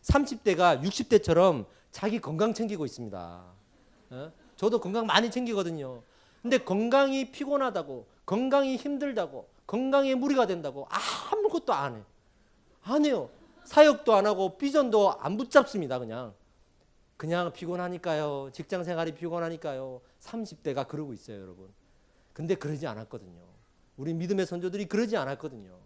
30대가 60대처럼 자기 건강 챙기고 있습니다. 저도 건강 많이 챙기거든요. 근데 건강이 피곤하다고, 건강이 힘들다고, 건강에 무리가 된다고 아무것도 안 해. 안 해요. 사역도 안 하고 비전도 안 붙잡습니다. 그냥 피곤하니까요. 직장 생활이 피곤하니까요. 30대가 그러고 있어요, 여러분. 근데 그러지 않았거든요. 우리 믿음의 선조들이 그러지 않았거든요.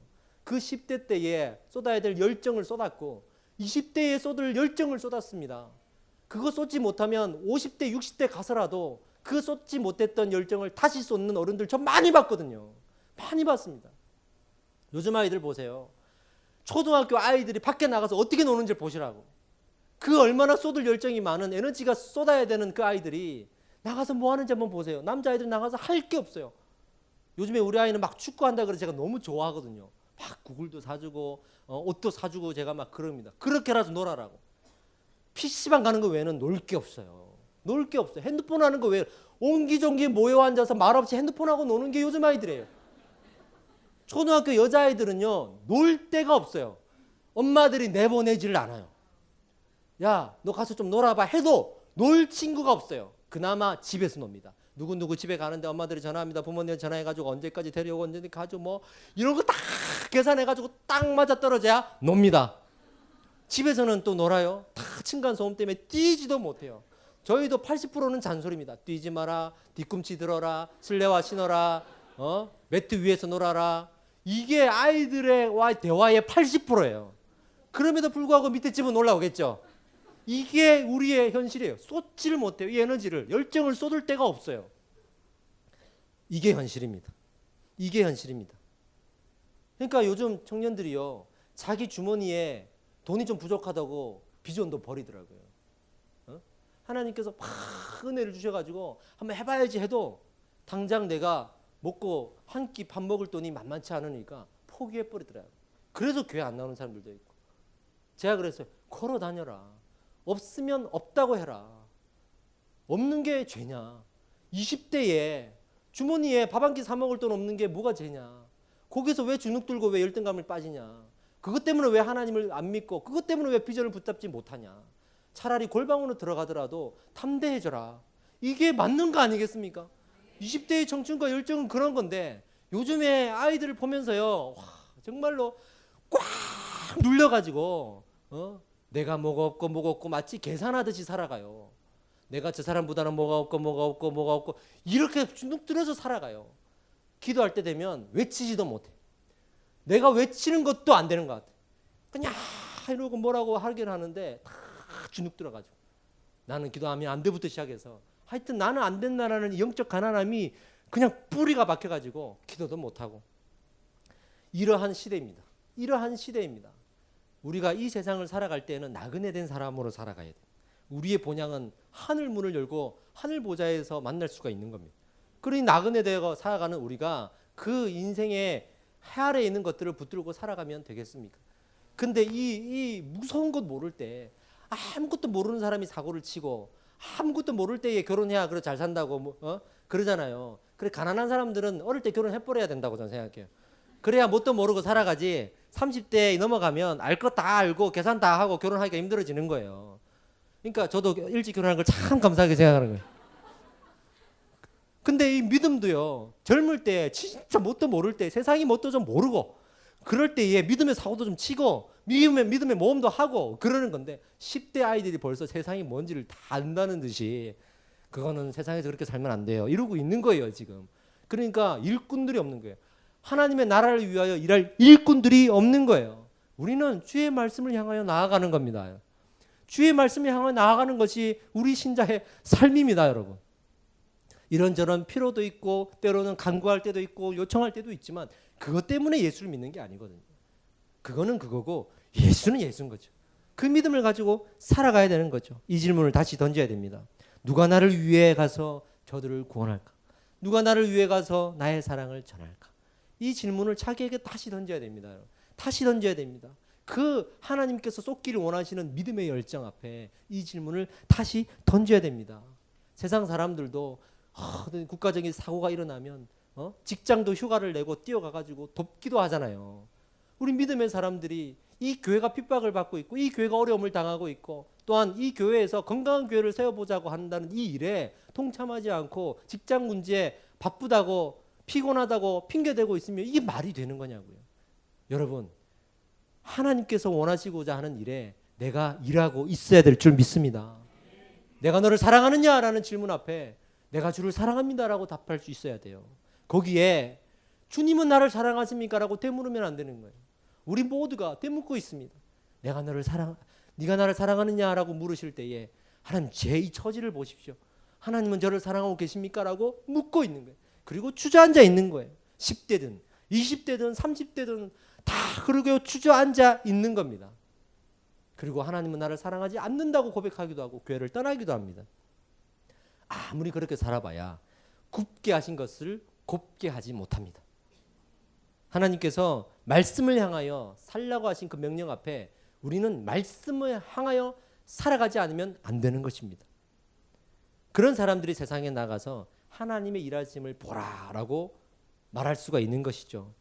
그 10대 때에 쏟아야 될 열정을 쏟았고 20대에 쏟을 열정을 쏟았습니다. 그거 쏟지 못하면 50대, 60대 가서라도 그 쏟지 못했던 열정을 다시 쏟는 어른들 저 많이 봤거든요. 많이 봤습니다. 요즘 아이들 보세요. 초등학교 아이들이 밖에 나가서 어떻게 노는지 보시라고. 그 얼마나 쏟을 열정이 많은 에너지가 쏟아야 되는 그 아이들이 나가서 뭐 하는지 한번 보세요. 남자아이들 나가서 할 게 없어요. 요즘에 우리 아이는 막 축구한다 그래서 제가 너무 좋아하거든요. 막 구글도 사주고 옷도 사주고 제가 막 그럽니다. 그렇게라도 놀아라고. PC방 가는 거 외에는 놀 게 없어요. 놀 게 없어요. 핸드폰 하는 거 외에 옹기종기 모여 앉아서 말없이 핸드폰하고 노는 게 요즘 아이들이에요. 초등학교 여자아이들은요. 놀 데가 없어요. 엄마들이 내보내지를 않아요. 야, 너 가서 좀 놀아봐 해도 놀 친구가 없어요. 그나마 집에서 놉니다. 누구누구 집에 가는데 엄마들이 전화합니다. 부모님 전화해가지고 언제까지 데려오고 언제까지 가죠 뭐 이런 거 딱 계산해가지고 딱 맞아떨어져야 놉니다. 집에서는 또 놀아요. 다 층간소음 때문에 뛰지도 못해요. 저희도 80%는 잔소리입니다. 뛰지 마라, 뒤꿈치 들어라, 실내화 신어라, 매트 위에서 놀아라. 이게 아이들의 대화의 80%예요. 그럼에도 불구하고 밑에 집은 올라오겠죠. 이게 우리의 현실이에요. 쏟지를 못해요. 이 에너지를, 열정을 쏟을 데가 없어요. 이게 현실입니다. 이게 현실입니다. 그러니까 요즘 청년들이요. 자기 주머니에 돈이 좀 부족하다고 비전도 버리더라고요. 하나님께서 막 은혜를 주셔가지고 한번 해봐야지 해도 당장 내가 먹고 한 끼 밥 먹을 돈이 만만치 않으니까 포기해버리더라고요. 그래서 교회 안 나오는 사람들도 있고. 제가 그랬어요. 걸어 다녀라. 없으면 없다고 해라. 없는 게 죄냐. 20대에 주머니에 밥 한 끼 사 먹을 돈 없는 게 뭐가 죄냐. 거기서 왜 주눅 들고 왜 열등감을 빠지냐. 그것 때문에 왜 하나님을 안 믿고 그것 때문에 왜 비전을 붙잡지 못하냐. 차라리 골방으로 들어가더라도 탐대해줘라. 이게 맞는 거 아니겠습니까? 20대의 청춘과 열정은 그런 건데 요즘에 아이들을 보면서요. 와, 정말로 꽉 눌려가지고 내가 뭐가 없고 뭐가 없고 마치 계산하듯이 살아가요. 내가 저 사람보다는 뭐가 없고 이렇게 주눅들어서 살아가요. 기도할 때 되면 외치지도 못해. 내가 외치는 것도 안 되는 것 같아. 그냥 이러고 뭐라고 하긴 하는데 다 주눅들어가지고 나는 기도하면 안 돼부터 시작해서 하여튼 나는 안 된다라는 영적 가난함이 그냥 뿌리가 박혀가지고 기도도 못하고 이러한 시대입니다. 이러한 시대입니다. 우리가 이 세상을 살아갈 때는 나그네 된 사람으로 살아가야 돼요. 우리의 본향은 하늘 문을 열고 하늘 보좌에서 만날 수가 있는 겁니다. 그러니 나그네 되어 살아가는 우리가 그 인생의 해 아래에 있는 것들을 붙들고 살아가면 되겠습니까? 근데 이 무서운 것 모를 때 아무것도 모르는 사람이 사고를 치고 아무것도 모를 때에 결혼해야 그래 잘 산다고 그러잖아요. 그래 가난한 사람들은 어릴 때 결혼해버려야 된다고 저는 생각해요. 그래야 뭣도 모르고 살아가지 30대 넘어가면 알 것 다 알고 계산 다 하고 결혼하기가 힘들어지는 거예요. 그러니까 저도 일찍 결혼한 걸 참 감사하게 생각하는 거예요. 근데 이 믿음도요. 젊을 때 진짜 뭣도 모를 때 세상이 뭣도 좀 모르고 그럴 때에 믿음의 사고도 좀 치고 믿음의 모험도 하고 그러는 건데 10대 아이들이 벌써 세상이 뭔지를 다 안다는 듯이 그거는 세상에서 그렇게 살면 안 돼요. 이러고 있는 거예요 지금. 그러니까 일꾼들이 없는 거예요. 하나님의 나라를 위하여 일할 일꾼들이 없는 거예요. 우리는 주의 말씀을 향하여 나아가는 겁니다. 주의 말씀을 향하여 나아가는 것이 우리 신자의 삶입니다, 여러분. 이런저런 필요도 있고 때로는 간구할 때도 있고 요청할 때도 있지만 그것 때문에 예수를 믿는 게 아니거든요. 그거는 그거고 예수는 예수인 거죠. 그 믿음을 가지고 살아가야 되는 거죠. 이 질문을 다시 던져야 됩니다. 누가 나를 위해 가서 저들을 구원할까? 누가 나를 위해 가서 나의 사랑을 전할까? 이 질문을 자기에게 다시 던져야 됩니다. 다시 던져야 됩니다. 그 하나님께서 쏟기를 원하시는 믿음의 열정 앞에 이 질문을 다시 던져야 됩니다. 세상 사람들도 국가적인 사고가 일어나면 직장도 휴가를 내고 뛰어가가지고 돕기도 하잖아요. 우리 믿음의 사람들이 이 교회가 핍박을 받고 있고 이 교회가 어려움을 당하고 있고 또한 이 교회에서 건강한 교회를 세워보자고 한다는 이 일에 동참하지 않고 직장 문제에 바쁘다고 피곤하다고 핑계대고 있으면 이게 말이 되는 거냐고요. 여러분 하나님께서 원하시고자 하는 일에 내가 일하고 있어야 될 줄 믿습니다. 내가 너를 사랑하느냐라는 질문 앞에 내가 주를 사랑합니다라고 답할 수 있어야 돼요. 거기에 주님은 나를 사랑하십니까? 라고 되물으면 안 되는 거예요. 우리 모두가 되묻고 있습니다. 네가 나를 사랑하느냐라고 물으실 때에 하나님 제 이 처지를 보십시오. 하나님은 저를 사랑하고 계십니까? 라고 묻고 있는 거예요. 그리고 주저앉아 있는 거예요. 10대든 20대든 30대든 다 그러고 주저앉아 있는 겁니다. 그리고 하나님은 나를 사랑하지 않는다고 고백하기도 하고 교회를 떠나기도 합니다. 아무리 그렇게 살아봐야 굽게 하신 것을 곱게 하지 못합니다. 하나님께서 말씀을 향하여 살라고 하신 그 명령 앞에 우리는 말씀을 향하여 살아가지 않으면 안 되는 것입니다. 그런 사람들이 세상에 나가서 하나님의 일하심을 보라라고 말할 수가 있는 것이죠.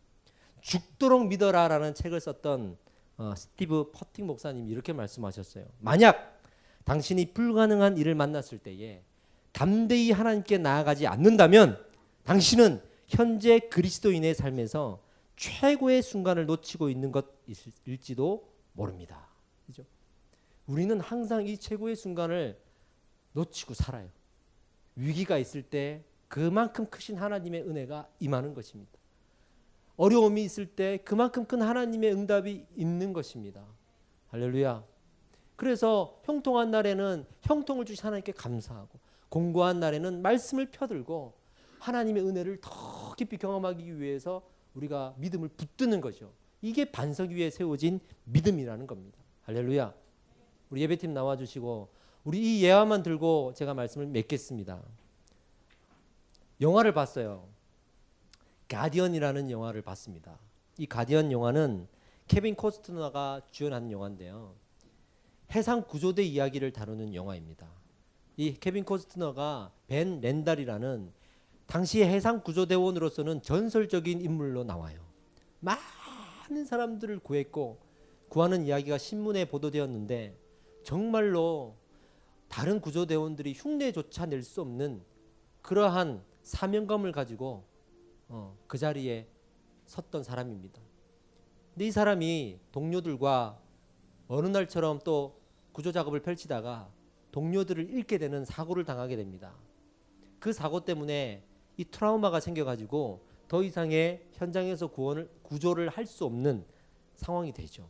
죽도록 믿어라라는 책을 썼던 스티브 퍼팅 목사님이 이렇게 말씀하셨어요. 만약 당신이 불가능한 일을 만났을 때에 담대히 하나님께 나아가지 않는다면 당신은 현재 그리스도인의 삶에서 최고의 순간을 놓치고 있는 것일지도 모릅니다. 그죠? 우리는 항상 이 최고의 순간을 놓치고 살아요. 위기가 있을 때 그만큼 크신 하나님의 은혜가 임하는 것입니다. 어려움이 있을 때 그만큼 큰 하나님의 응답이 있는 것입니다. 할렐루야. 그래서 형통한 날에는 형통을 주신 하나님께 감사하고 공고한 날에는 말씀을 펴들고 하나님의 은혜를 더 깊이 경험하기 위해서 우리가 믿음을 붙드는 거죠. 이게 반석 위에 세워진 믿음이라는 겁니다. 할렐루야. 우리 예배팀 나와주시고 우리 이 예화만 들고 제가 말씀을 맺겠습니다. 영화를 봤어요. 가디언이라는 영화를 봤습니다. 이 가디언 영화는 케빈 코스트너가 주연한 영화인데요. 해상 구조대 이야기를 다루는 영화입니다. 이 케빈 코스트너가 벤 렌달이라는 당시의 해상 구조대원으로서는 전설적인 인물로 나와요. 많은 사람들을 구했고 구하는 이야기가 신문에 보도되었는데 정말로 다른 구조대원들이 흉내조차 낼 수 없는 그러한 사명감을 가지고 그 자리에 섰던 사람입니다. 근데 이 사람이 동료들과 어느 날처럼 또 구조 작업을 펼치다가 동료들을 잃게 되는 사고를 당하게 됩니다. 그 사고 때문에 이 트라우마가 생겨가지고 더 이상의 현장에서 구조를 할 수 없는 상황이 되죠.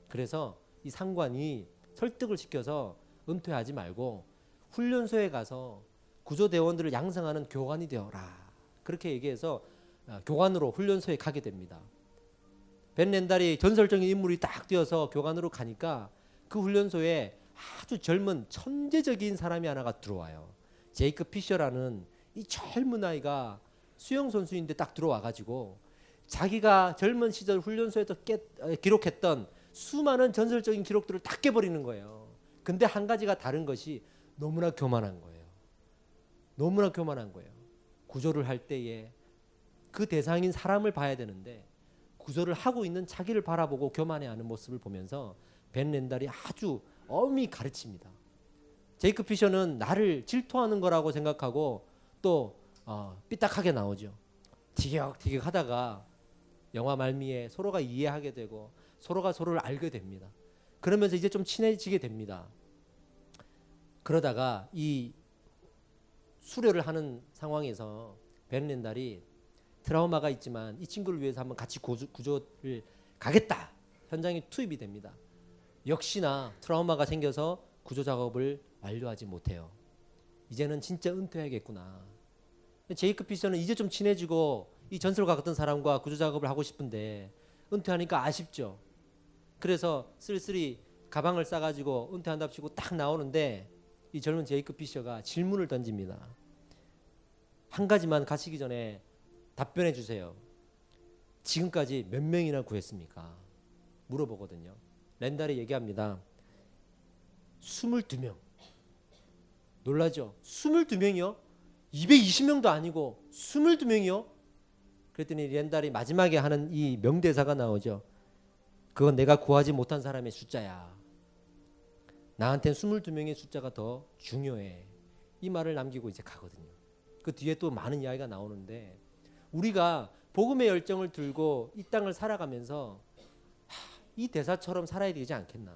그래서 이 상관이 설득을 시켜서 은퇴하지 말고 훈련소에 가서 구조대원들을 양성하는 교관이 되어라. 그렇게 얘기해서 교관으로 훈련소에 가게 됩니다. 벤 렌달이 전설적인 인물이 딱 되어서 교관으로 가니까 그 훈련소에 아주 젊은 천재적인 사람이 하나가 들어와요. 제이크 피셔라는 이 젊은 아이가 수영 선수인데 딱 들어와가지고 자기가 젊은 시절 훈련소에서 기록했던 수많은 전설적인 기록들을 다 깨버리는 거예요. 근데 한 가지가 다른 것이 너무나 교만한 거예요. 너무나 교만한 거예요. 구조를 할 때에 그 대상인 사람을 봐야 되는데 구조를 하고 있는 자기를 바라보고 교만해하는 모습을 보면서 벤 렌달이 아주 엄히 가르칩니다. 제이크 피셔는 나를 질투하는 거라고 생각하고 또 삐딱하게 나오죠. 티격태격 하다가 영화 말미에 서로가 이해하게 되고 서로가 서로를 알게 됩니다. 그러면서 이제 좀 친해지게 됩니다. 그러다가 이 수료를 하는 상황에서 벤 렌달이 트라우마가 있지만 이 친구를 위해서 한번 같이 구조를 가겠다. 현장에 투입이 됩니다. 역시나 트라우마가 생겨서 구조 작업을 완료하지 못해요. 이제는 진짜 은퇴해야겠구나. 제이크 피셔는 이제 좀 친해지고 이 전설과 같은 사람과 구조 작업을 하고 싶은데 은퇴하니까 아쉽죠. 그래서 쓸쓸히 가방을 싸가지고 은퇴한답시고 딱 나오는데 이 젊은 제이크 피셔가 질문을 던집니다. 한 가지만 가시기 전에 답변해 주세요. 지금까지 몇 명이나 구했습니까? 물어보거든요. 렌달이 얘기합니다. 22명. 놀라죠? 22명이요? 220명도 아니고 22명이요? 그랬더니 렌달이 마지막에 하는 이 명대사가 나오죠. 그건 내가 구하지 못한 사람의 숫자야. 나한텐 22명의 숫자가 더 중요해. 이 말을 남기고 이제 가거든요. 그 뒤에 또 많은 이야기가 나오는데 우리가 복음의 열정을 들고 이 땅을 살아가면서 이 대사처럼 살아야 되지 않겠나.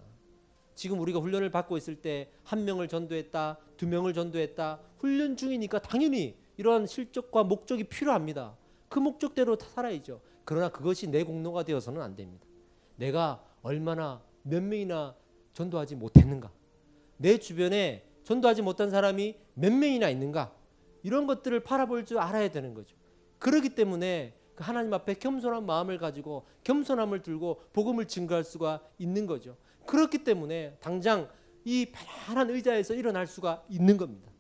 지금 우리가 훈련을 받고 있을 때 1명을 전도했다, 2명을 전도했다. 훈련 중이니까 당연히 이러한 실적과 목적이 필요합니다. 그 목적대로 살아야죠. 그러나 그것이 내 공로가 되어서는 안 됩니다. 내가 얼마나 몇 명이나 전도하지 못했는가, 내 주변에 전도하지 못한 사람이 몇 명이나 있는가, 이런 것들을 바라볼 줄 알아야 되는 거죠. 그렇기 때문에 하나님 앞에 겸손한 마음을 가지고 겸손함을 들고 복음을 증거할 수가 있는 거죠. 그렇기 때문에 당장 이 편안한 의자에서 일어날 수가 있는 겁니다.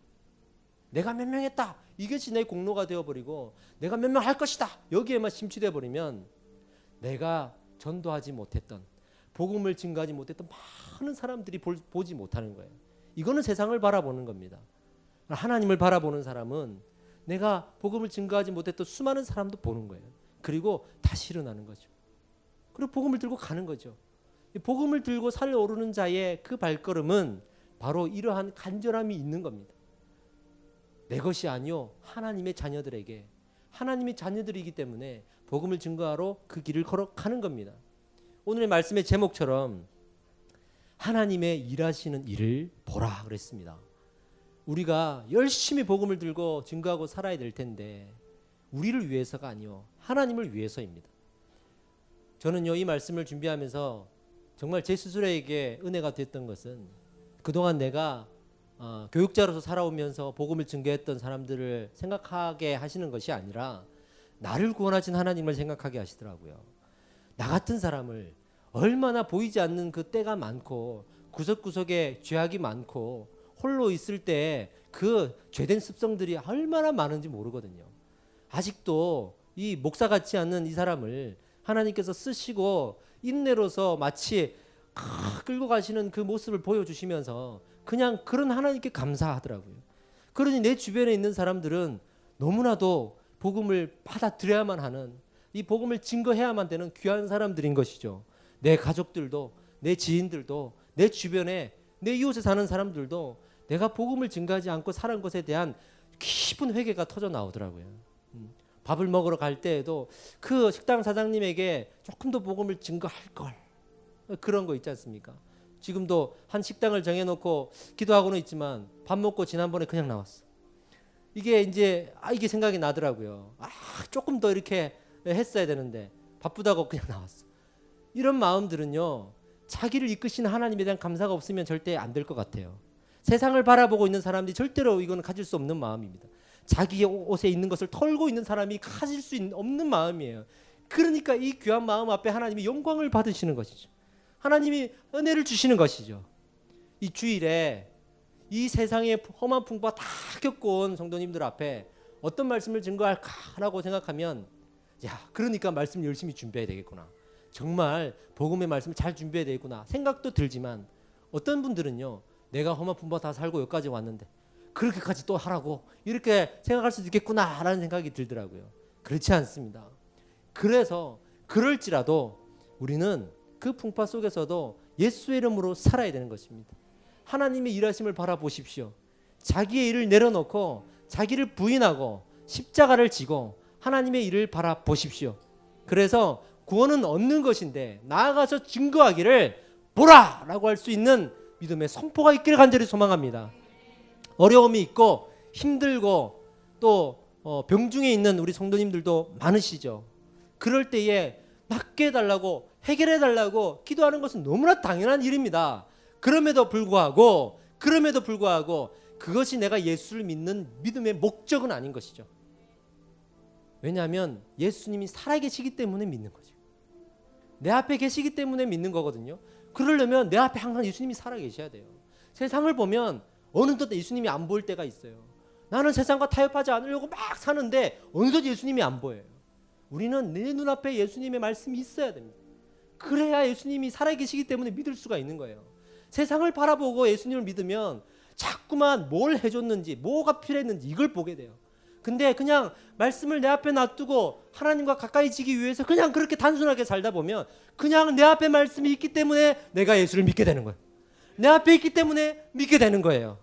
내가 몇 명 했다, 이것이 내 공로가 되어버리고 내가 몇 명 할 것이다, 여기에만 심취돼 버리면 내가 전도하지 못했던, 복음을 증거하지 못했던 많은 사람들이 보지 못하는 거예요. 이거는 세상을 바라보는 겁니다. 하나님을 바라보는 사람은 내가 복음을 증거하지 못했던 수많은 사람도 보는 거예요. 그리고 다시 일어나는 거죠. 그리고 복음을 들고 가는 거죠. 복음을 들고 산을 오르는 자의 그 발걸음은 바로 이러한 간절함이 있는 겁니다. 내 것이 아니요 하나님의 자녀들에게, 하나님의 자녀들이기 때문에 복음을 증거하러 그 길을 걸어가는 겁니다. 오늘의 말씀의 제목처럼 하나님의 일하시는 일을 보라 그랬습니다. 우리가 열심히 복음을 들고 증거하고 살아야 될 텐데 우리를 위해서가 아니요 하나님을 위해서입니다. 저는요 이 말씀을 준비하면서 정말 제 스스로에게 은혜가 됐던 것은 그동안 내가 교육자로서 살아오면서 복음을 증거했던 사람들을 생각하게 하시는 것이 아니라 나를 구원하신 하나님을 생각하게 하시더라고요. 나 같은 사람을 얼마나 보이지 않는 그 때가 많고 구석구석에 죄악이 많고 홀로 있을 때 그 죄된 습성들이 얼마나 많은지 모르거든요. 아직도 이 목사 같지 않는 이 사람을 하나님께서 쓰시고 인내로서 마치 끌고 가시는 그 모습을 보여주시면서 그냥 그런 하나님께 감사하더라고요. 그러니 내 주변에 있는 사람들은 너무나도 복음을 받아들여야만 하는, 이 복음을 증거해야만 되는 귀한 사람들인 것이죠. 내 가족들도, 내 지인들도, 내 주변에 내 이웃에 사는 사람들도 내가 복음을 증거하지 않고 살은 것에 대한 깊은 회개가 터져 나오더라고요. 밥을 먹으러 갈 때에도 그 식당 사장님에게 조금 더 복음을 증거할 걸, 그런 거 있지 않습니까? 지금도 한 식당을 정해놓고 기도하고는 있지만 밥 먹고 지난번에 그냥 나왔어. 이게 이제 이게 생각이 나더라고요. 조금 더 이렇게 했어야 되는데 바쁘다고 그냥 나왔어. 이런 마음들은요, 자기를 이끄시는 하나님에 대한 감사가 없으면 절대 안 될 것 같아요. 세상을 바라보고 있는 사람들이 절대로 이거는 가질 수 없는 마음입니다. 자기의 옷에 있는 것을 털고 있는 사람이 가질 수 없는 마음이에요. 그러니까 이 귀한 마음 앞에 하나님이 영광을 받으시는 것이죠. 하나님이 은혜를 주시는 것이죠. 이 주일에 이 세상의 험한 풍파 다 겪어온 성도님들 앞에 어떤 말씀을 증거할까라고 생각하면, 그러니까 말씀 열심히 준비해야 되겠구나, 정말 복음의 말씀을 잘 준비해야 되겠구나 생각도 들지만, 어떤 분들은요, 내가 험한 풍파 다 살고 여기까지 왔는데 그렇게까지 또 하라고 이렇게 생각할 수도 있겠구나라는 생각이 들더라고요. 그렇지 않습니다. 그래서 그럴지라도 우리는 그 풍파 속에서도 예수의 이름으로 살아야 되는 것입니다. 하나님의 일하심을 바라보십시오. 자기의 일을 내려놓고 자기를 부인하고 십자가를 지고 하나님의 일을 바라보십시오. 그래서 구원은 얻는 것인데 나아가서 증거하기를 보라! 라고 할 수 있는 믿음의 선포가 있기를 간절히 소망합니다. 어려움이 있고 힘들고 또 병중에 있는 우리 성도님들도 많으시죠. 그럴 때에 낫게 해달라고 해결해달라고 기도하는 것은 너무나 당연한 일입니다. 그럼에도 불구하고 그것이 내가 예수를 믿는 믿음의 목적은 아닌 것이죠. 왜냐하면 예수님이 살아계시기 때문에 믿는 거죠. 내 앞에 계시기 때문에 믿는 거거든요. 그러려면 내 앞에 항상 예수님이 살아계셔야 돼요. 세상을 보면 어느덧 예수님이 안 보일 때가 있어요. 나는 세상과 타협하지 않으려고 막 사는데 어느덧 예수님이 안 보여요. 우리는 내 눈앞에 예수님의 말씀이 있어야 됩니다. 그래야 예수님이 살아계시기 때문에 믿을 수가 있는 거예요. 세상을 바라보고 예수님을 믿으면 자꾸만 뭘 해줬는지, 뭐가 필요했는지 이걸 보게 돼요. 근데 그냥 말씀을 내 앞에 놔두고 하나님과 가까이 지기 위해서 그냥 그렇게 단순하게 살다 보면 그냥 내 앞에 말씀이 있기 때문에 내가 예수를 믿게 되는 거예요. 내 앞에 있기 때문에 믿게 되는 거예요.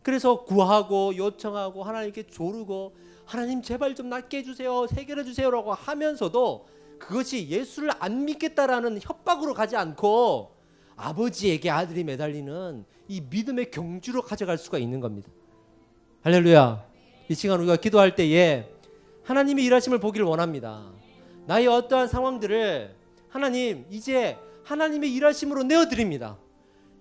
그래서 구하고 요청하고 하나님께 조르고 하나님 제발 좀 낫게 해주세요, 해결해 주세요라고 하면서도 그것이 예수를 안 믿겠다라는 협박으로 가지 않고 아버지에게 아들이 매달리는 이 믿음의 경주로 가져갈 수가 있는 겁니다. 할렐루야. 이 시간 우리가 기도할 때에 하나님의 일하심을 보기를 원합니다. 나의 어떠한 상황들을 하나님 이제 하나님의 일하심으로 내어드립니다.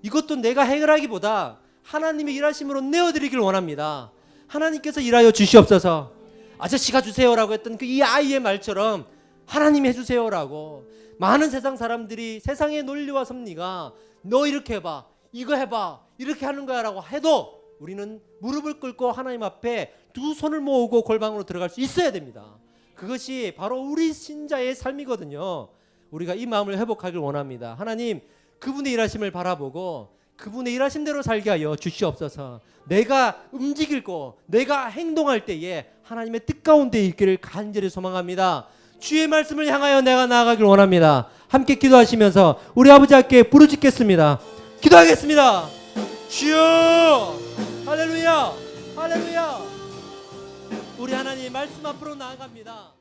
이것도 내가 해결하기보다 하나님의 일하심으로 내어드리길 원합니다. 하나님께서 일하여 주시옵소서. 아저씨가 주세요라고 했던 그 이 아이의 말처럼 하나님이 해주세요라고. 많은 세상 사람들이 세상의 논리와 섭리가 너 이렇게 해봐, 이거 해봐, 이렇게 하는 거야 라고 해도 우리는 무릎을 꿇고 하나님 앞에 두 손을 모으고 골방으로 들어갈 수 있어야 됩니다. 그것이 바로 우리 신자의 삶이거든요. 우리가 이 마음을 회복하길 원합니다. 하나님, 그분의 일하심을 바라보고 그분의 일하심대로 살게 하여 주시옵소서. 내가 움직이고 내가 행동할 때에 하나님의 뜻 가운데 있기를 간절히 소망합니다. 주의 말씀을 향하여 내가 나아가길 원합니다. 함께 기도하시면서 우리 아버지 앞에 부르짖겠습니다. 기도하겠습니다. 주여, 할렐루야, 할렐루야. 우리 하나님 말씀 앞으로 나아갑니다.